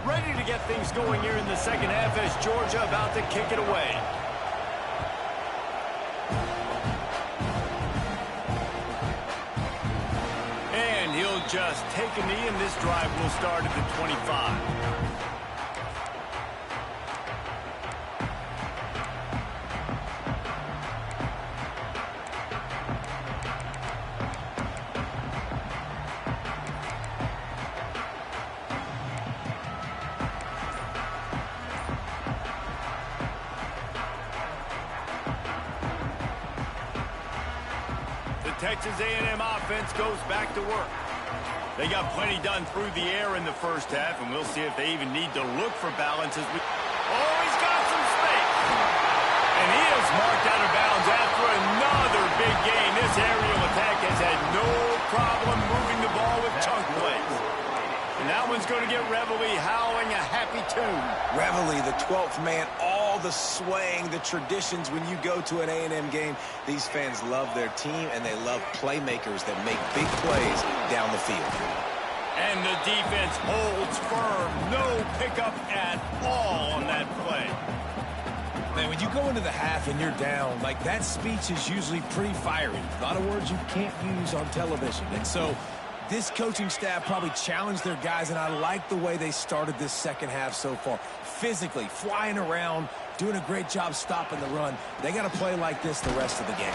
Ready to get things going here in the second half as Georgia about to kick it away. And he'll just take a knee, and this drive will start at the 25. Texas A&M offense goes back to work. They got plenty done through the air in the first half, and we'll see if they even need to look for balance as we... Oh, he's got some space! And he is marked out of bounds after another big gain. This aerial attack has had no problem moving the ball with chunk plays. And that one's going to get Reveille howling a happy tune. Reveille, the 12th man, all the swaying, the traditions when you go to an A&M game. These fans love their team, and they love playmakers that make big plays down the field. And the defense holds firm. No pickup at all on that play. Man, when you go into the half and you're down, like that speech is usually pretty fiery. A lot of words you can't use on television. And so this coaching staff probably challenged their guys, and I like the way they started this second half so far. Physically, flying around, doing a great job stopping the run. They got to play like this the rest of the game.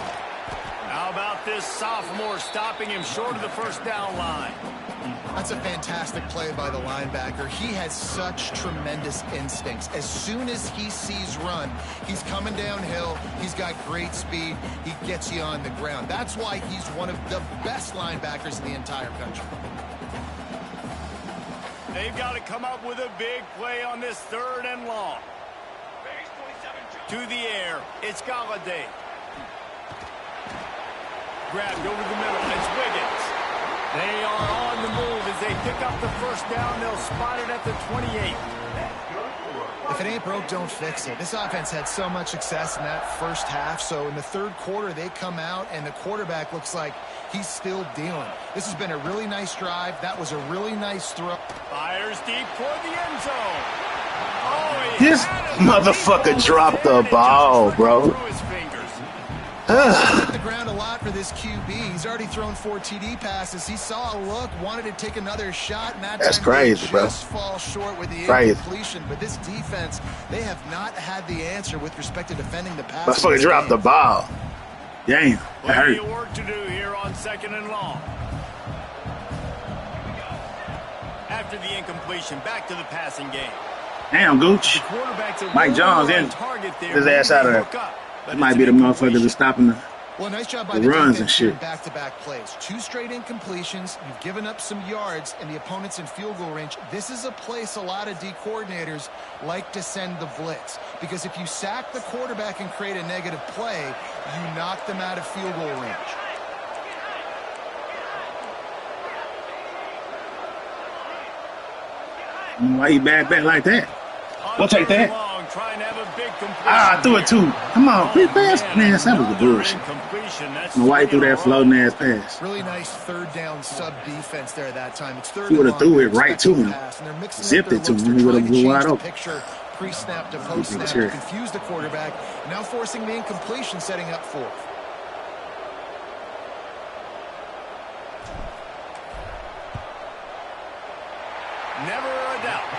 How about this sophomore stopping him short of the first down line? That's a fantastic play by the linebacker. He has such tremendous instincts. As soon as he sees run, he's coming downhill. He's got great speed. He gets you on the ground. That's why he's one of the best linebackers in the entire country. They've got to come up with a big play on this third and long. To the air, it's Galladay. Grabbed over the middle, it's Wiggins. They are on the move as they pick up the first down. They'll spot it at the 28. If it ain't broke, don't fix it. This offense had so much success in that first half, so in the third quarter, they come out, and the quarterback looks like he's still dealing. This has been a really nice drive. That was a really nice throw. Fires deep toward the end zone. Oh, This motherfucker dropped the ball, bro. Hit the ground a lot for this QB. He's already thrown 4 TD passes. He saw a look, wanted to take another shot, and That's crazy, bro. Just fall short with the Crazy. incompletion. But this defense, they have not had the answer with respect to defending the pass. Motherfucker dropped the ball. Damn, that Plenty hurt. of work to do here on second and long. After the incompletion, back to the passing game. Damn, Gooch. Quarterback's a Mike Jones little in. target there. His ass out of there. Look up, but That might it's be the an motherfucker incompletion. that's stopping the... Well, nice job by The the runs defense and shit. doing back-to-back plays. 2 straight incompletions. You've given up some yards, and the opponent's in field goal range. This is a place a lot of D coordinators like to send the blitz, because if you sack the quarterback and create a negative play, you knock them out of field goal range. Why you back like that? We'll take that. Long, trying to have a big completion Ah, I threw it too. Come on, quick pass. Man, that was the another bullshit. incompletion. That's And why he threw three in a that row. floating ass pass? Really nice third down sub defense there that time. It's third He would've and threw long. it right to him. Pass, and they're mixing up Zipped their it to looks. him. They're He would've trying to blew change wide the open. picture pre-snap to post-snap Sure. to confuse the quarterback. Now forcing the incompletion, setting up fourth. Never a doubt.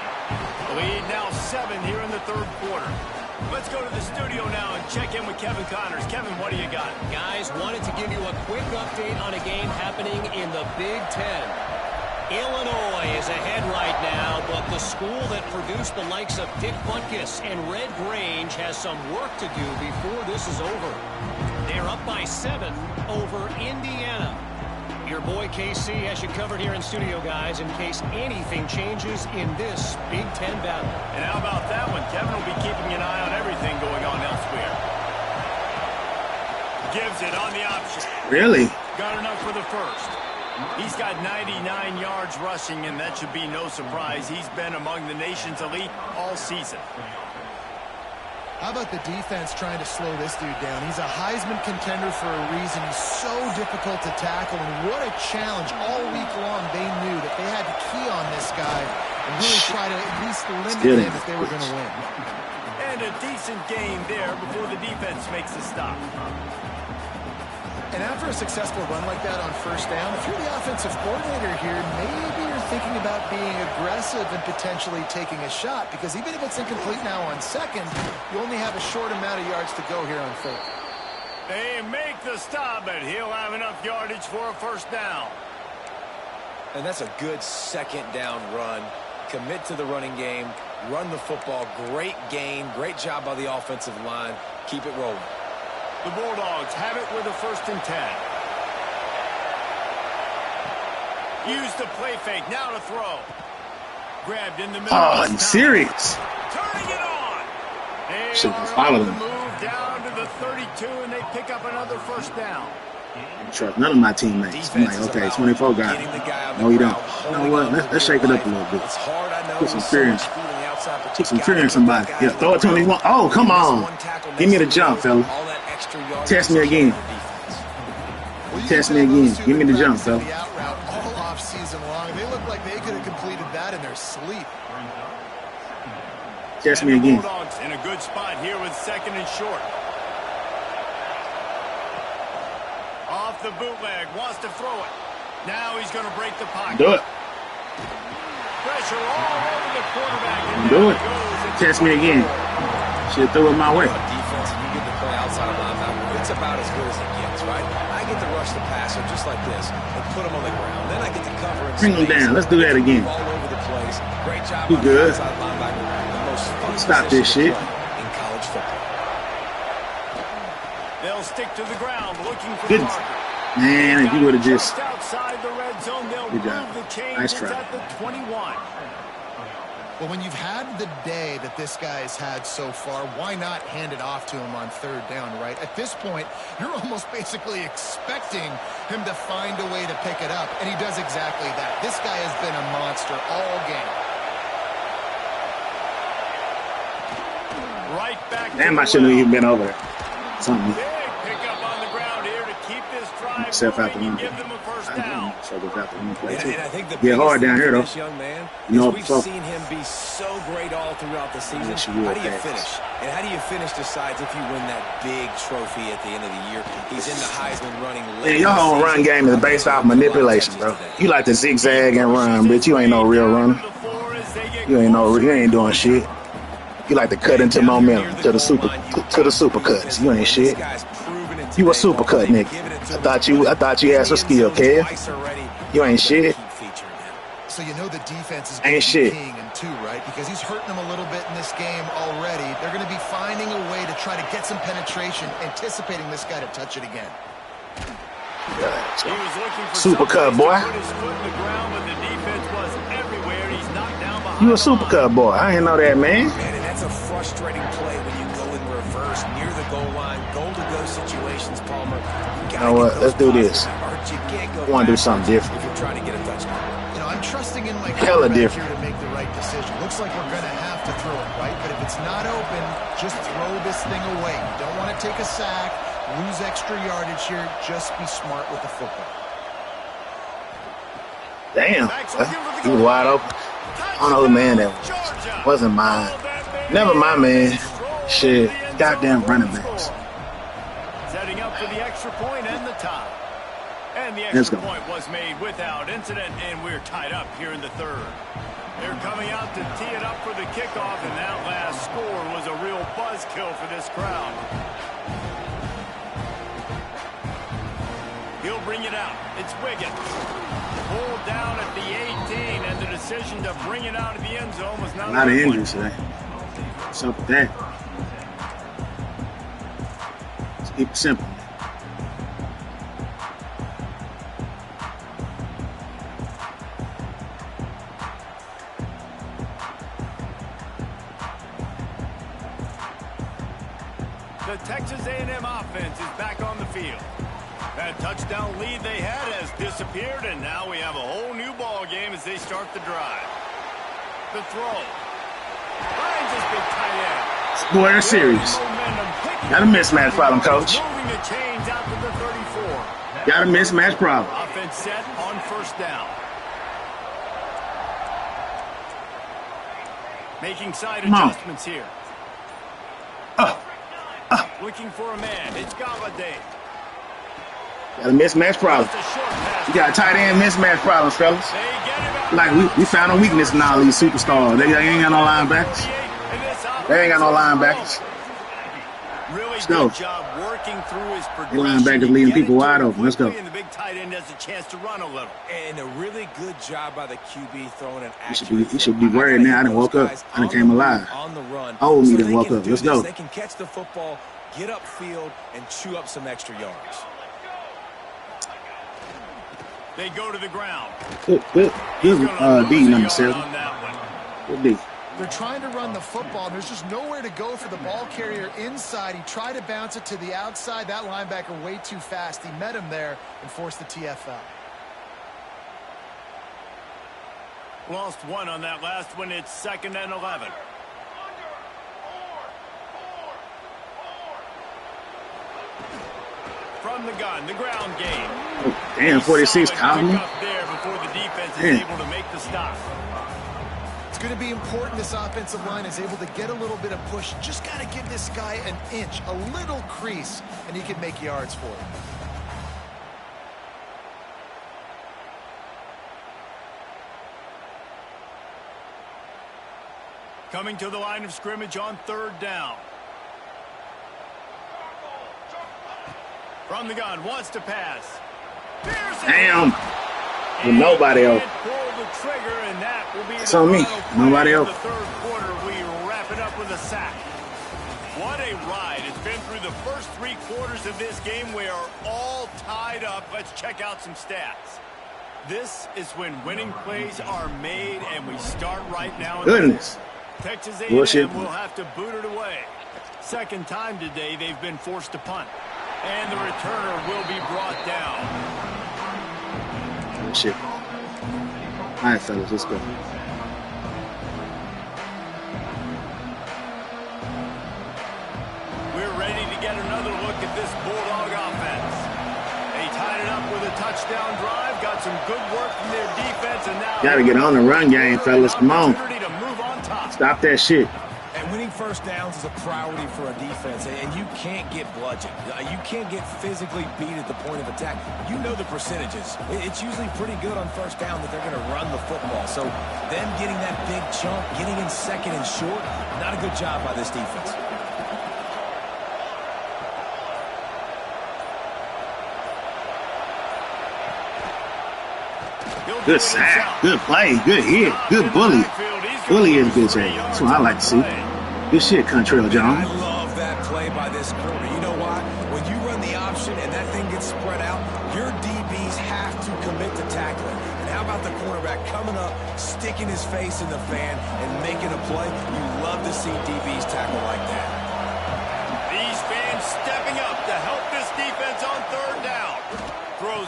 The lead now 7 here in the third quarter. Let's go to the studio now and check in with Kevin Connors. Kevin, what do you got? Guys, wanted to give you a quick update on a game happening in the Big Ten. Illinois is ahead right now, but the school that produced the likes of Dick Butkus and Red Grange has some work to do before this is over. They're up by 7 over Indiana. Your boy KC has you covered here in studio, guys, in case anything changes in this Big Ten battle. And how about that one? Kevin will be keeping an eye on everything going on elsewhere. Gives it on the option. Really? Got enough for the first. He's got 99 yards rushing, and that should be no surprise. He's been among the nation's elite all season. How about the defense trying to slow this dude down? He's a Heisman contender for a reason. He's so difficult to tackle, and what a challenge. All week long, they knew that they had to key on this guy and really try to at least limit him if they were going to win. And a decent game there before the defense makes a stop. And after a successful run like that on first down, if you're the offensive coordinator here, maybe you're thinking about being aggressive and potentially taking a shot, because even if it's incomplete now on second, you only have a short amount of yards to go here on third. They make the stop, but he'll have enough yardage for a first down. And that's a good second down run. Commit to the running game, run the football, great gain, great job by the offensive line. Keep it rolling. The Bulldogs have it with a 1st and 10. Use the play fake. Now to throw. Grabbed in the middle. Oh, are you serious? Turning it on. They Should have are followed on the him. move down to the 32, and they pick up another first down. I trust none of my teammates. I'm like, okay, 24 guys. No, you don't. You know what? Let's shake it up a little bit. It's hard, I know. Put some fear in. Put some fear in somebody. Yeah, throw it to him. Oh, come on. Give me the jump, fella. Test me again. Test me again. Give me the jump, fella. All off season long. They look like they could have completed that in their sleep. Test me And the again. Bulldogs in a good spot here with 2nd and short. Off the bootleg, wants to throw it. Now he's going to break the pocket. Do it. Pressure all over the quarterback. And Do there it. he goes. Test me again. Should throw it my way. Defense, and you get to play outside of linebacker, it's about as good as it gets, right? I get to rush the passer just like this and put him on the ground. Then I get to cover and Bring him down. Let's do that again. all over the place. Great job You by good. the outside linebacker. The most fun Stop position this to shit. play in college football. They'll stick to the ground looking for Good. Parker. Man, if you would have just... outside the red zone, they'll Good job. move the chains. Nice It's try. at the 21. Well, when you've had the day that this guy's had so far, why not hand it off to him on 3rd down, right? At this point, you're almost basically expecting him to find a way to pick it up, and he does exactly that. This guy has been a monster all game. Right back Damn, to I the shouldn't have well. even been over there. Something. Big pickup on the ground here to keep this drive Except after moving one and play. give them a first I down. do. So we got the one play And, too. and I think the Yeah, hard biggest down thing here for though. this young man You know, is we've so- seen him be so great all throughout the season. Yes, you will, How do you Pax. finish? And how do you finish decides if you win that big trophy at the end of the year. He's in the Heisman running. Yeah, your whole run game is based off manipulation, bro. You like to zigzag and run, bitch. You ain't no real runner. You ain't doing shit. You like to cut into momentum to the super cuts. You ain't shit. You a super cut, nigga. I thought you had some skill, kid. You ain't shit. So you know the defense is Ain't going to be shit. keying him too, right? Because he's hurting them a little bit in this game already. They're going to be finding a way to try to get some penetration, anticipating this guy to touch it again. He was looking for Super cut, boy. to put his foot in the ground, but the defense was everywhere. He's knocked down behind You a the super line. cut boy. I ain't know that, man. Man, and that's a frustrating play when you go in reverse near the goal line. Goal-to-go situations, Palmer. You know what? Let's do this. I wanna do something different. If you're trying to get a touchdown. You know, I'm trusting in my Hella quarterback different. here to make the right decision. Looks like we're going to have to throw it, right? But if it's not open, just throw this thing away. You don't want to take a sack, lose extra yardage here. Just be smart with the football. Damn. He was wide open. I don't know who man that was. Wasn't mine. Never my man. Shit. Goddamn running backs. Setting up for the extra point and the tie. And the extra point was made without incident, and we're tied up here in the third. They're coming out to tee it up for the kickoff, and that last score was a real buzzkill for this crowd. He'll bring it out. It's Wiggins. Pulled down at the 18, and the decision to bring it out of the end zone was not a lot of injuries today. What's up with that? Let's keep it simple. The Texas A&M offense is back on the field. That touchdown lead they had has disappeared, and now we have a whole new ball game as they start the drive. The throw. Finds his big tight end. Boy, they're serious. Got a mismatch problem, coach. Moving the chains out to the 34. Got a mismatch problem. Offense set on first down. Making side adjustments here. Looking for a man. It's Galladay. Got a mismatch problem. You got tight end mismatch problems, fellas. Like, we found a weakness in all these superstars. They ain't got no linebackers. They ain't got no linebackers. Really good job working through his progression. Linebackers leaving people wide open. Let's go. And the big tight end has a chance to run a little. And a really good job by the QB throwing an accurate. He should be worried now. I done woke up. I done came alive. On the run. Oh, me done woke up. Let's go. They can catch the football, get upfield, and chew up some extra yards. They go to the ground. Good D, number 7. Good D. They're trying to run the football, and there's just nowhere to go for the ball carrier inside. He tried to bounce it to the outside. That linebacker way too fast. He met him there and forced the TFL. Lost one on that last one. It's 2nd and 11. From the gun, the ground game. Oh, damn, 46 Calvin. There before the defense is able to make the stop. It's going to be important this offensive line is able to get a little bit of push. Just got to give this guy an inch, a little crease, and he can make yards for it. Coming to the line of scrimmage on 3rd down. From the gun, wants to pass. Damn. With nobody else. It's on me. Nobody else. The 3rd quarter, we wrap it up with a sack. What a ride. It's been through the first 3 quarters of this game. We are all tied up. Let's check out some stats. This is when winning plays are made, and we start right now. Goodness. Texas A&M will have to boot it away. 2nd time today they've been forced to punt. And the returner will be brought down. Oh, shit. All right, fellas, let's go. We're ready to get another look at this Bulldog offense. They tied it up with a touchdown drive, got some good work from their defense, and now... Got to get on the run game, fellas. Come on. Stop that shit. And winning first downs is a priority for a defense, and you can't get bludgeoned. You can't get physically beat at the point of attack. You know the percentages. It's usually pretty good on first down that they're going to run the football. So them getting that big chunk, getting in 2nd and short, not a good job by this defense. Good sack, good play, good hit, good bully. Bully is good job. That's what I like to see. Good shit, Contrell Jones. I love that play by this corner. You know why? When you run the option and that thing gets spread out, your DBs have to commit to tackling. And how about the cornerback coming up, sticking his face in the fan, and making a play? You love to see DBs tackle like that. These fans stepping up to help this defense on 3rd down.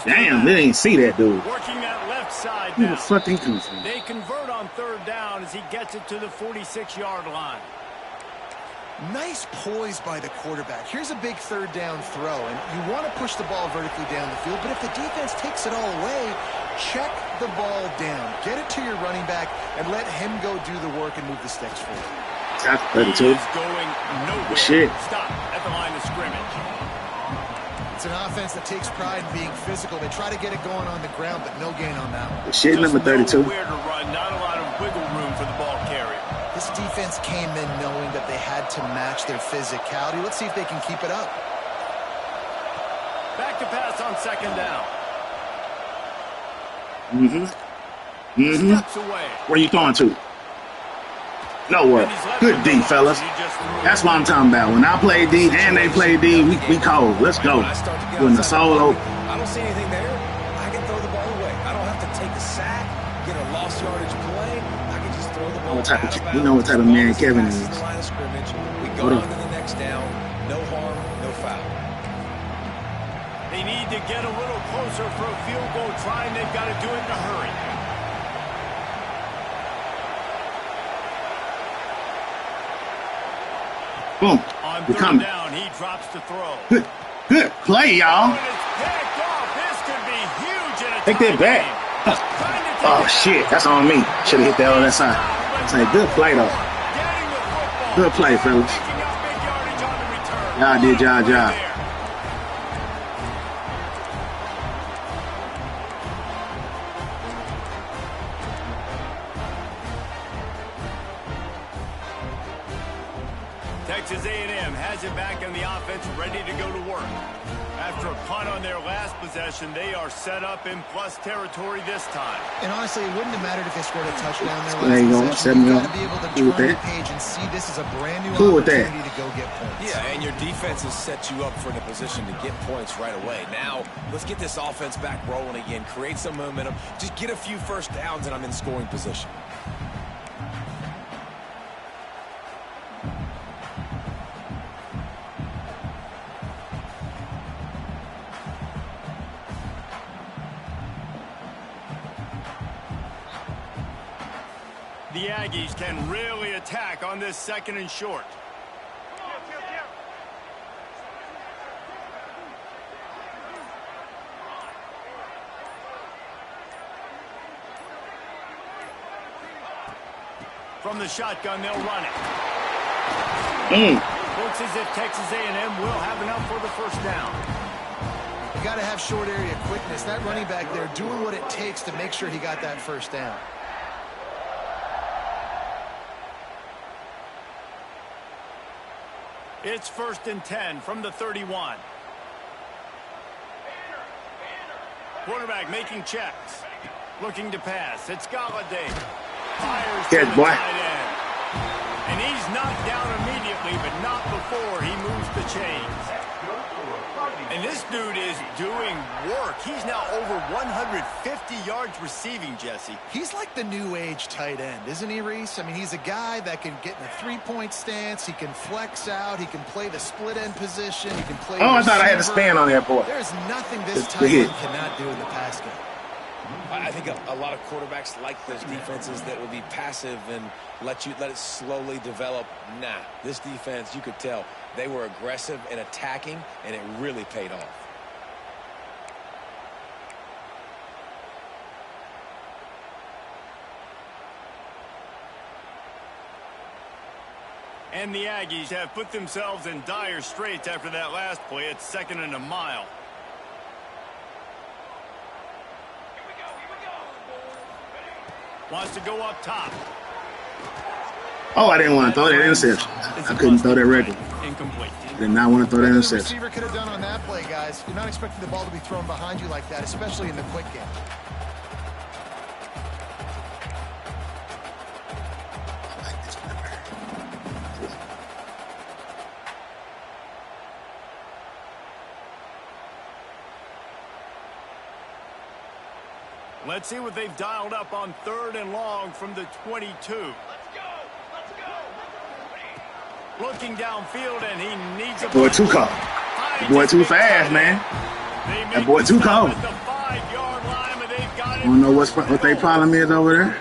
Damn, they didn't see that dude. Working that left side Who now. the fuck he comes from? They convert on 3rd down as he gets it to the 46-yard line. Nice poise by the quarterback. Here's a big 3rd down throw, and you want to push the ball vertically down the field, but if the defense takes it all away, check the ball down. Get it to your running back and let him go do the work and move the sticks for you. Top 32. Going nowhere. Shit. Stop at the line of scrimmage. It's an offense that takes pride in being physical. They try to get it going on the ground, but no gain on that one. Shit, number 32. Nowhere to run, not a lot of wiggle room for the ball carrier. This defense came in knowing that they had to match their physicality. Let's see if they can keep it up. Back to pass on second down. Steps away. Where you throwing to? Nowhere. Good D, fellas. That's what I'm talking about. When I play D and they play D, we cold. Let's go. When the solo. I don't see anything there. I can throw the ball away. I don't have to take a sack, get a lost yardage play. I can just throw the ball. You know what type of man Kevin is. We go on to the next down. No harm, no foul. They need to get a little closer for a field goal trying. They've got to do it in a hurry. Boom. On We're third coming. down, he drops to throw. Good play, y'all. When it's picked off, this could be huge in a Take that tie back. game. Trying to take Oh, it shit. back. That's on me. Should have hit that on that side. It's like, good play, though. Getting the football. Good play, fellas. Picking up big yardage on the return. Y'all did y'all Right job. there. Texas A&M has it back in the offense, ready to go to work. After a punt on their last possession, they are set up in plus territory this time. And honestly, it wouldn't have mattered if they scored a touchdown there There you go. last possession. 7 You've yard. got to be able to Cool with turn the that. page and see this is a brand new Cool with that. opportunity to go get points. Yeah, and your defense has set you up for the position to get points right away. Now, let's get this offense back rolling again, create some momentum, just get a few first downs, and I'm in scoring position. The Aggies can really attack on this second and short. From the shotgun, they'll run it. Looks as if Texas A&M will have enough for the first down. You got to have short area quickness. That running back there doing what it takes to make sure he got that first down. It's 1st and 10 from the 31. Quarterback making checks. Looking to pass. It's Galladay. Fires to Good the boy. tight end. And he's knocked down immediately, but not before he moves the chains. And this dude is doing work. He's now over 150 yards receiving, Jesse. He's like the new age tight end, isn't he, Reese? I mean, he's a guy that can get in a three-point stance. He can flex out. He can play the split end position. He can play Oh, I thought I had to receiver. stand on that boy. There's nothing this The tight hit. end cannot do in the pass game. I think a lot of quarterbacks like those defenses that will be passive and let it slowly develop. Nah, this defense, you could tell, they were aggressive and attacking, and it really paid off. And the Aggies have put themselves in dire straits after that last play. It's 2nd and a mile. Wants to go up top. Oh, I didn't want to throw that interception. I couldn't throw that record. Incomplete. I did not want to throw that What the interception. receiver could have done on that play, guys. You're not expecting the ball to be thrown behind you like that, especially in the quick game. Let's see what they've dialed up on 3rd and long from the 22. Looking downfield, and he needs a Boy, too cold. Boy, too fast, man. That boy too cold. I don't know what their problem is over there.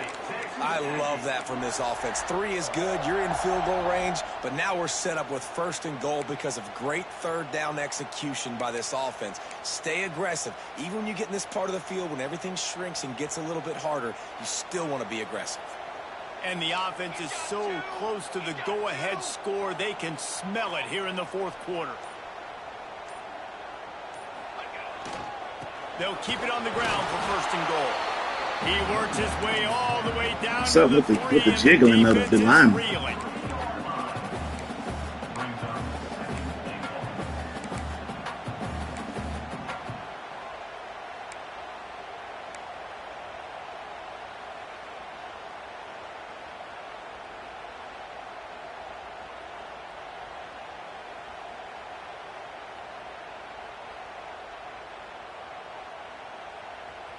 I love that from this offense. 3 is good. You're in field goal range, but now we're set up with 1st and goal because of great 3rd down execution by this offense. Stay aggressive. Even when you get in this part of the field, when everything shrinks and gets a little bit harder, you still want to be aggressive. And the offense is so close to the go-ahead score, they can smell it here in the 4th quarter. They'll keep it on the ground for first and goal. He works his way all the way down What's to up the with the jiggling of the defense is lineman? reeling.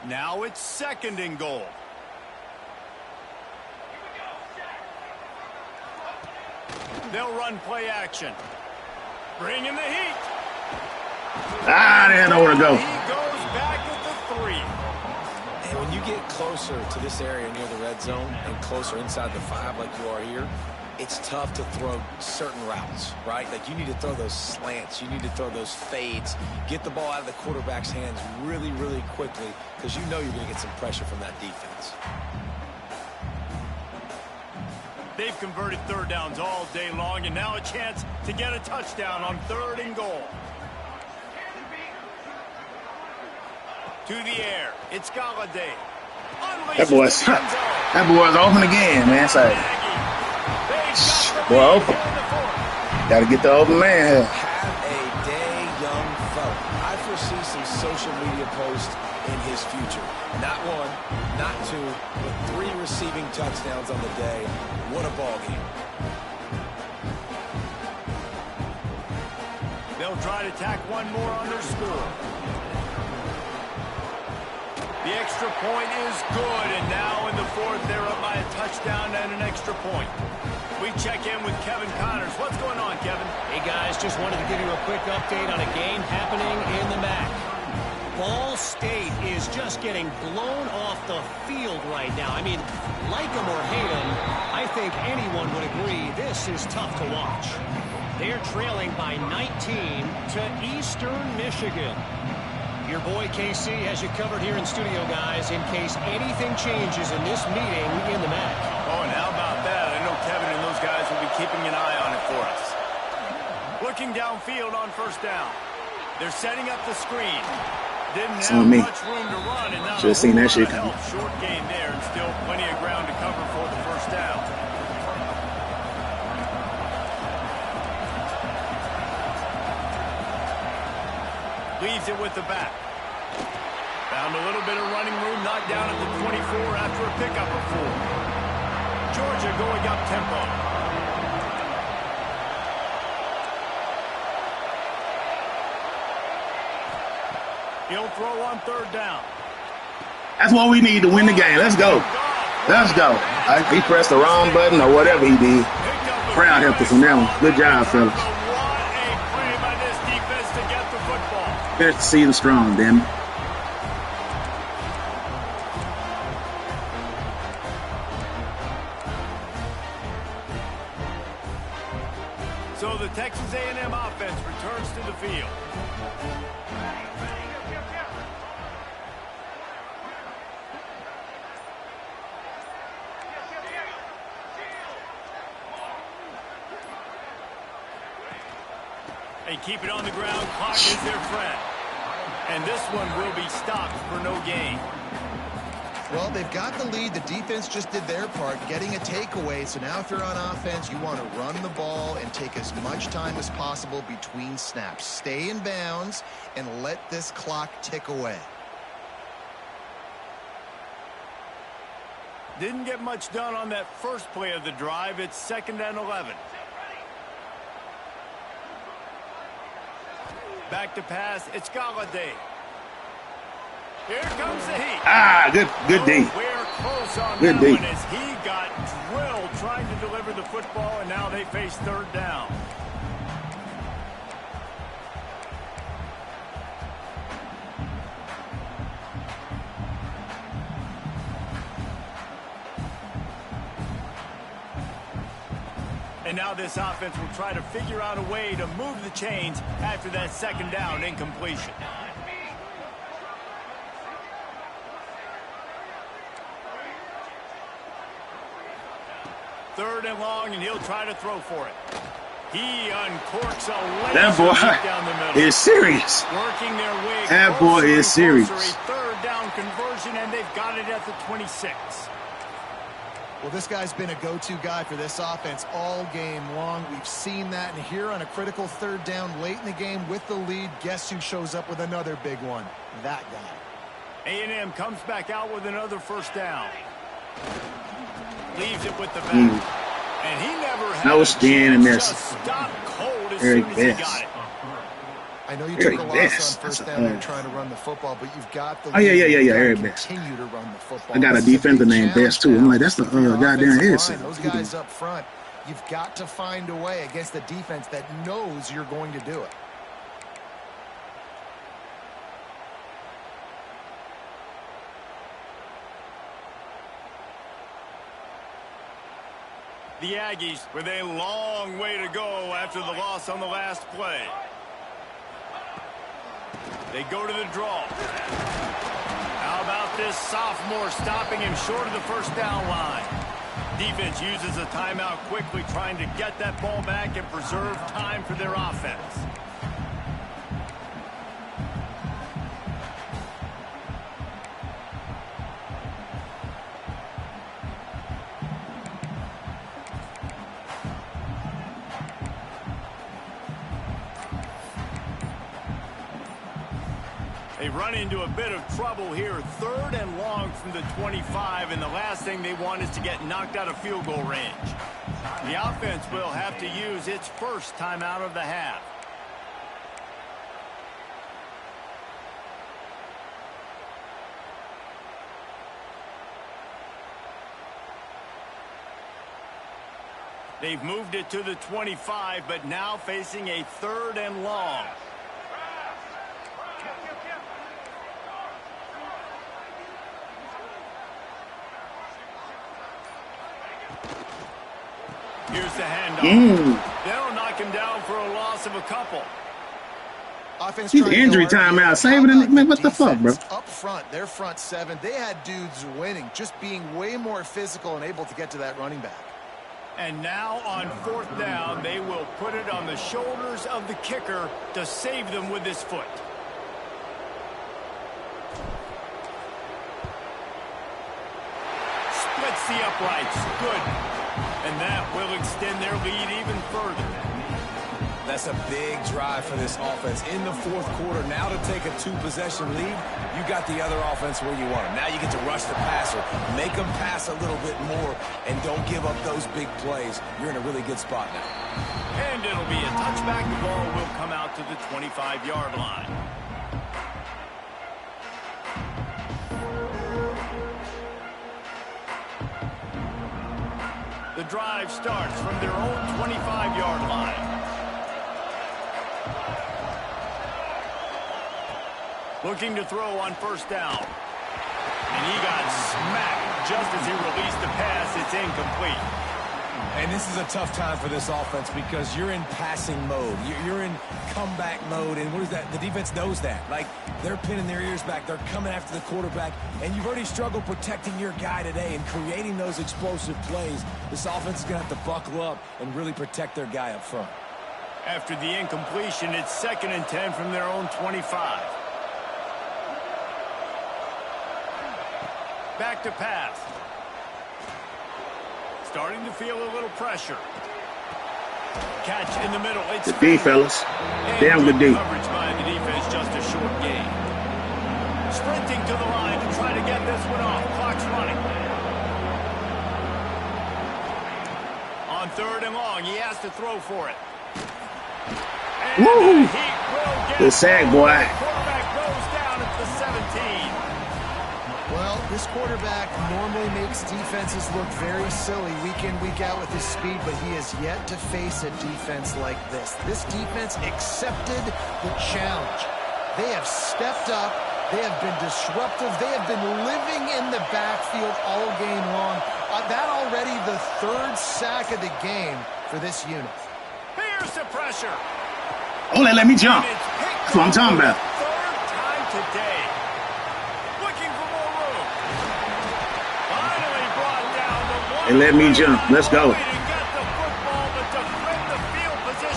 Now it's second and goal. They'll run play action. Bring in the heat. They had nowhere to go. He goes back at the 3. And when you get closer to this area near the red zone and closer inside the 5 like you are here, it's tough to throw certain routes, right? Like you need to throw those slants. You need to throw those fades. Get the ball out of the quarterback's hands really, really quickly because you know you're going to get some pressure from that defense. They've converted third downs all day long, and now a chance to get a touchdown on third and goal. To the air. It's Galladay. That boy's open again, man. It's like, boy, open. Got to get the open man here. Have a day, young fella. I foresee some social media posts in his future. Not 1, not 2, but 3 receiving touchdowns on the day. What a ball game. They'll try to tack one more on their score. The extra point is good, and now in the 4th, they're up by a touchdown and an extra point. We check in with Kevin Connors. What's going on, Kevin? Hey, guys, just wanted to give you a quick update on a game happening in the MAC. Ball State is just getting blown off the field right now. I mean, like them or hate them, I think anyone would agree this is tough to watch. They're trailing by 19 to Eastern Michigan. Your boy KC has you covered here in studio, guys, in case anything changes in this meeting in the MAC. Oh, and how about that? I know Kevin and those guys will be keeping an eye on it for us. Looking downfield on first down. They're setting up the screen. Didn't have much room to run, and now should have seen that shit coming. Short gain there, and still plenty of ground to cover for the first down. Leaves it with the back. Found a little bit of running room, knocked down at the 24 after a pickup of 4. Georgia going up tempo. He'll throw on third down. That's what we need to win the game. Let's go. Let's go. He pressed the wrong button or whatever he did. Crowd helped us on that one. Good job, fellas. Finish the season strong, damn it. So the Texas A&M offense returns to the field. They keep it on the ground. Clock is their friend. And this one will be stopped for no gain. Well, they've got the lead. The defense just did their part, getting a takeaway. So now if you're on offense, you want to run the ball and take as much time as possible between snaps. Stay in bounds and let this clock tick away. Didn't get much done on that first play of the drive. It's 2nd and 11. Back to pass. It's Galladay. Here comes the heat. Good D. We're close on Good that D. one as he got drilled trying to deliver the football, and now they face third down. And now this offense will try to figure out a way to move the chains after that 2nd down incompletion. Third and long, and he'll try to throw for it. He uncorks a laser That boy down the middle. is serious. Working their way That boy is serious. closer, a third down conversion, and they've got it at the 26. Well, this guy's been a go-to guy for this offense all game long. We've seen that, and here on a critical third down late in the game with the lead, guess who shows up with another big one? That guy. A&M comes back out with another first down. Leaves it with the back. And he never had No standing there. stop cold as Eric soon as he Best. got it. I know you Eric took a loss Best. on first That's down a- there trying to run the football, but you've got the Oh, yeah, lead. yeah, You've yeah, gotta Eric Best. continue to run the football. I got a This is defender big named Best, too. I'm like, that's the challenge for your goddamn offensive head line. center. Those guys up front, you've got to find a way against the defense that knows you're going to do it. The Aggies with a long way to go after the loss on the last play. They go to the draw. How about this sophomore stopping him short of the first down line? Defense uses a timeout quickly, trying to get that ball back and preserve time for their offense. They run into a bit of trouble here, third and long from the 25, and the last thing they want is to get knocked out of field goal range. The offense will have to use its first timeout of the half. They've moved it to the 25, but now facing a third and long. Here's the handoff. They'll knock him down for a loss of a couple. Offense He's trying to go injury RPO. timeout. Save How it in about the- man, the what the fuck, bro? defense up front, their front seven, they had dudes winning, just being way more physical and able to get to that running back. And now on fourth down, they will put it on the shoulders of the kicker to save them with his foot. Splits the uprights. Good. And that will extend their lead even further. That's a big drive for this offense in the fourth quarter. Now to take a two-possession lead, you got the other offense where you want them. Now you get to rush the passer, make them pass a little bit more, and don't give up those big plays. You're in a really good spot now. And it'll be a touchback. The ball will come out to the 25-yard line. The drive starts from their own 25-yard line. Looking to throw on first down. And he got smacked just as he released the pass. It's incomplete. And this is a tough time for this offense because you're in passing mode. You're in comeback mode. And what is that? The defense knows that. Like, they're pinning their ears back. They're coming after the quarterback. And you've already struggled protecting your guy today and creating those explosive plays. This offense is going to have to buckle up and really protect their guy up front. After the incompletion, it's 2nd and 10 from their own 25. Back to pass. Starting to feel a little pressure. Catch in the middle. It's Good D, fellas. Damn good D. coverage by the defense, just a short gain. Sprinting to the line to try to get this one off. Clock's running. On 3rd and long, he has to throw for it. And Woo! he will get Good sack, boy. the quarterback goes down at the 17. Well, this quarterback normally makes defenses look very silly week in, week out with his speed, but he has yet to face a defense like this. This defense accepted the challenge. They have stepped up. They have been disruptive. They have been living in the backfield all game long. That already the 3rd sack of the game for this unit. Here's the pressure. Oh, let me jump. And it's picked That's what I'm talking up about. for the 3rd time today. Looking for more room. Finally brought down the one. Hey, let me jump. Let's go. Way to get the football, but to flip the field position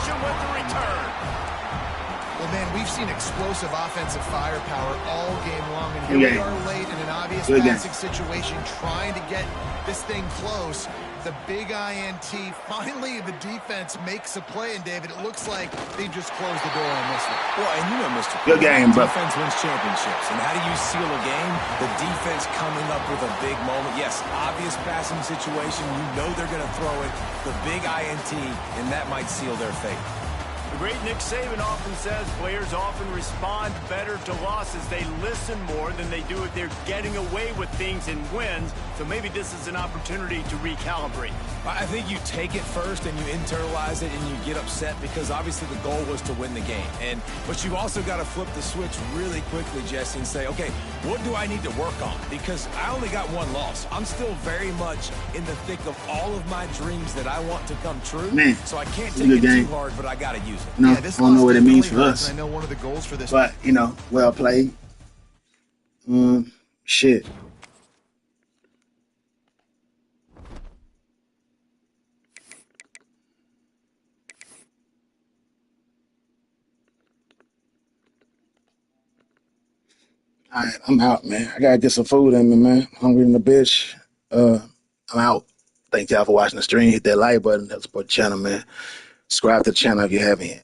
explosive offensive firepower all game long. And Good here we game. are late in an obvious Good game. passing situation, trying to get this thing close. The big INT. Finally, the defense makes a play. And, David, it looks like they just closed the door on this one. Well, and you know, Mr. Good game, bro. Defense wins championships. And how do you seal a game? The defense coming up with a big moment. Yes, obvious passing situation. You know they're going to throw it. The big INT, and that might seal their fate. The great Nick Saban often says players often respond better to losses. They listen more than they do if they're getting away with things in wins. So maybe this is an opportunity to recalibrate. I think you take it first and you internalize it and you get upset because obviously the goal was to win the game. But you've also got to flip the switch really quickly, Jesse, and say, okay, what do I need to work on? Because I only got one loss. I'm still very much in the thick of all of my dreams that I want to come true. Man, so I can't it's a take good it game. too hard, but I got to use it. No, Yeah, I this don't know loss what it means for definitely hurts, us. and I know one of the goals for this. But, you know, well played. Shit. All right, I'm out, man. I gotta get some food in me, man. Hungry in the bitch. I'm out. Thank y'all for watching the stream. Hit that like button. Help support the channel, man. Subscribe to the channel if you haven't yet.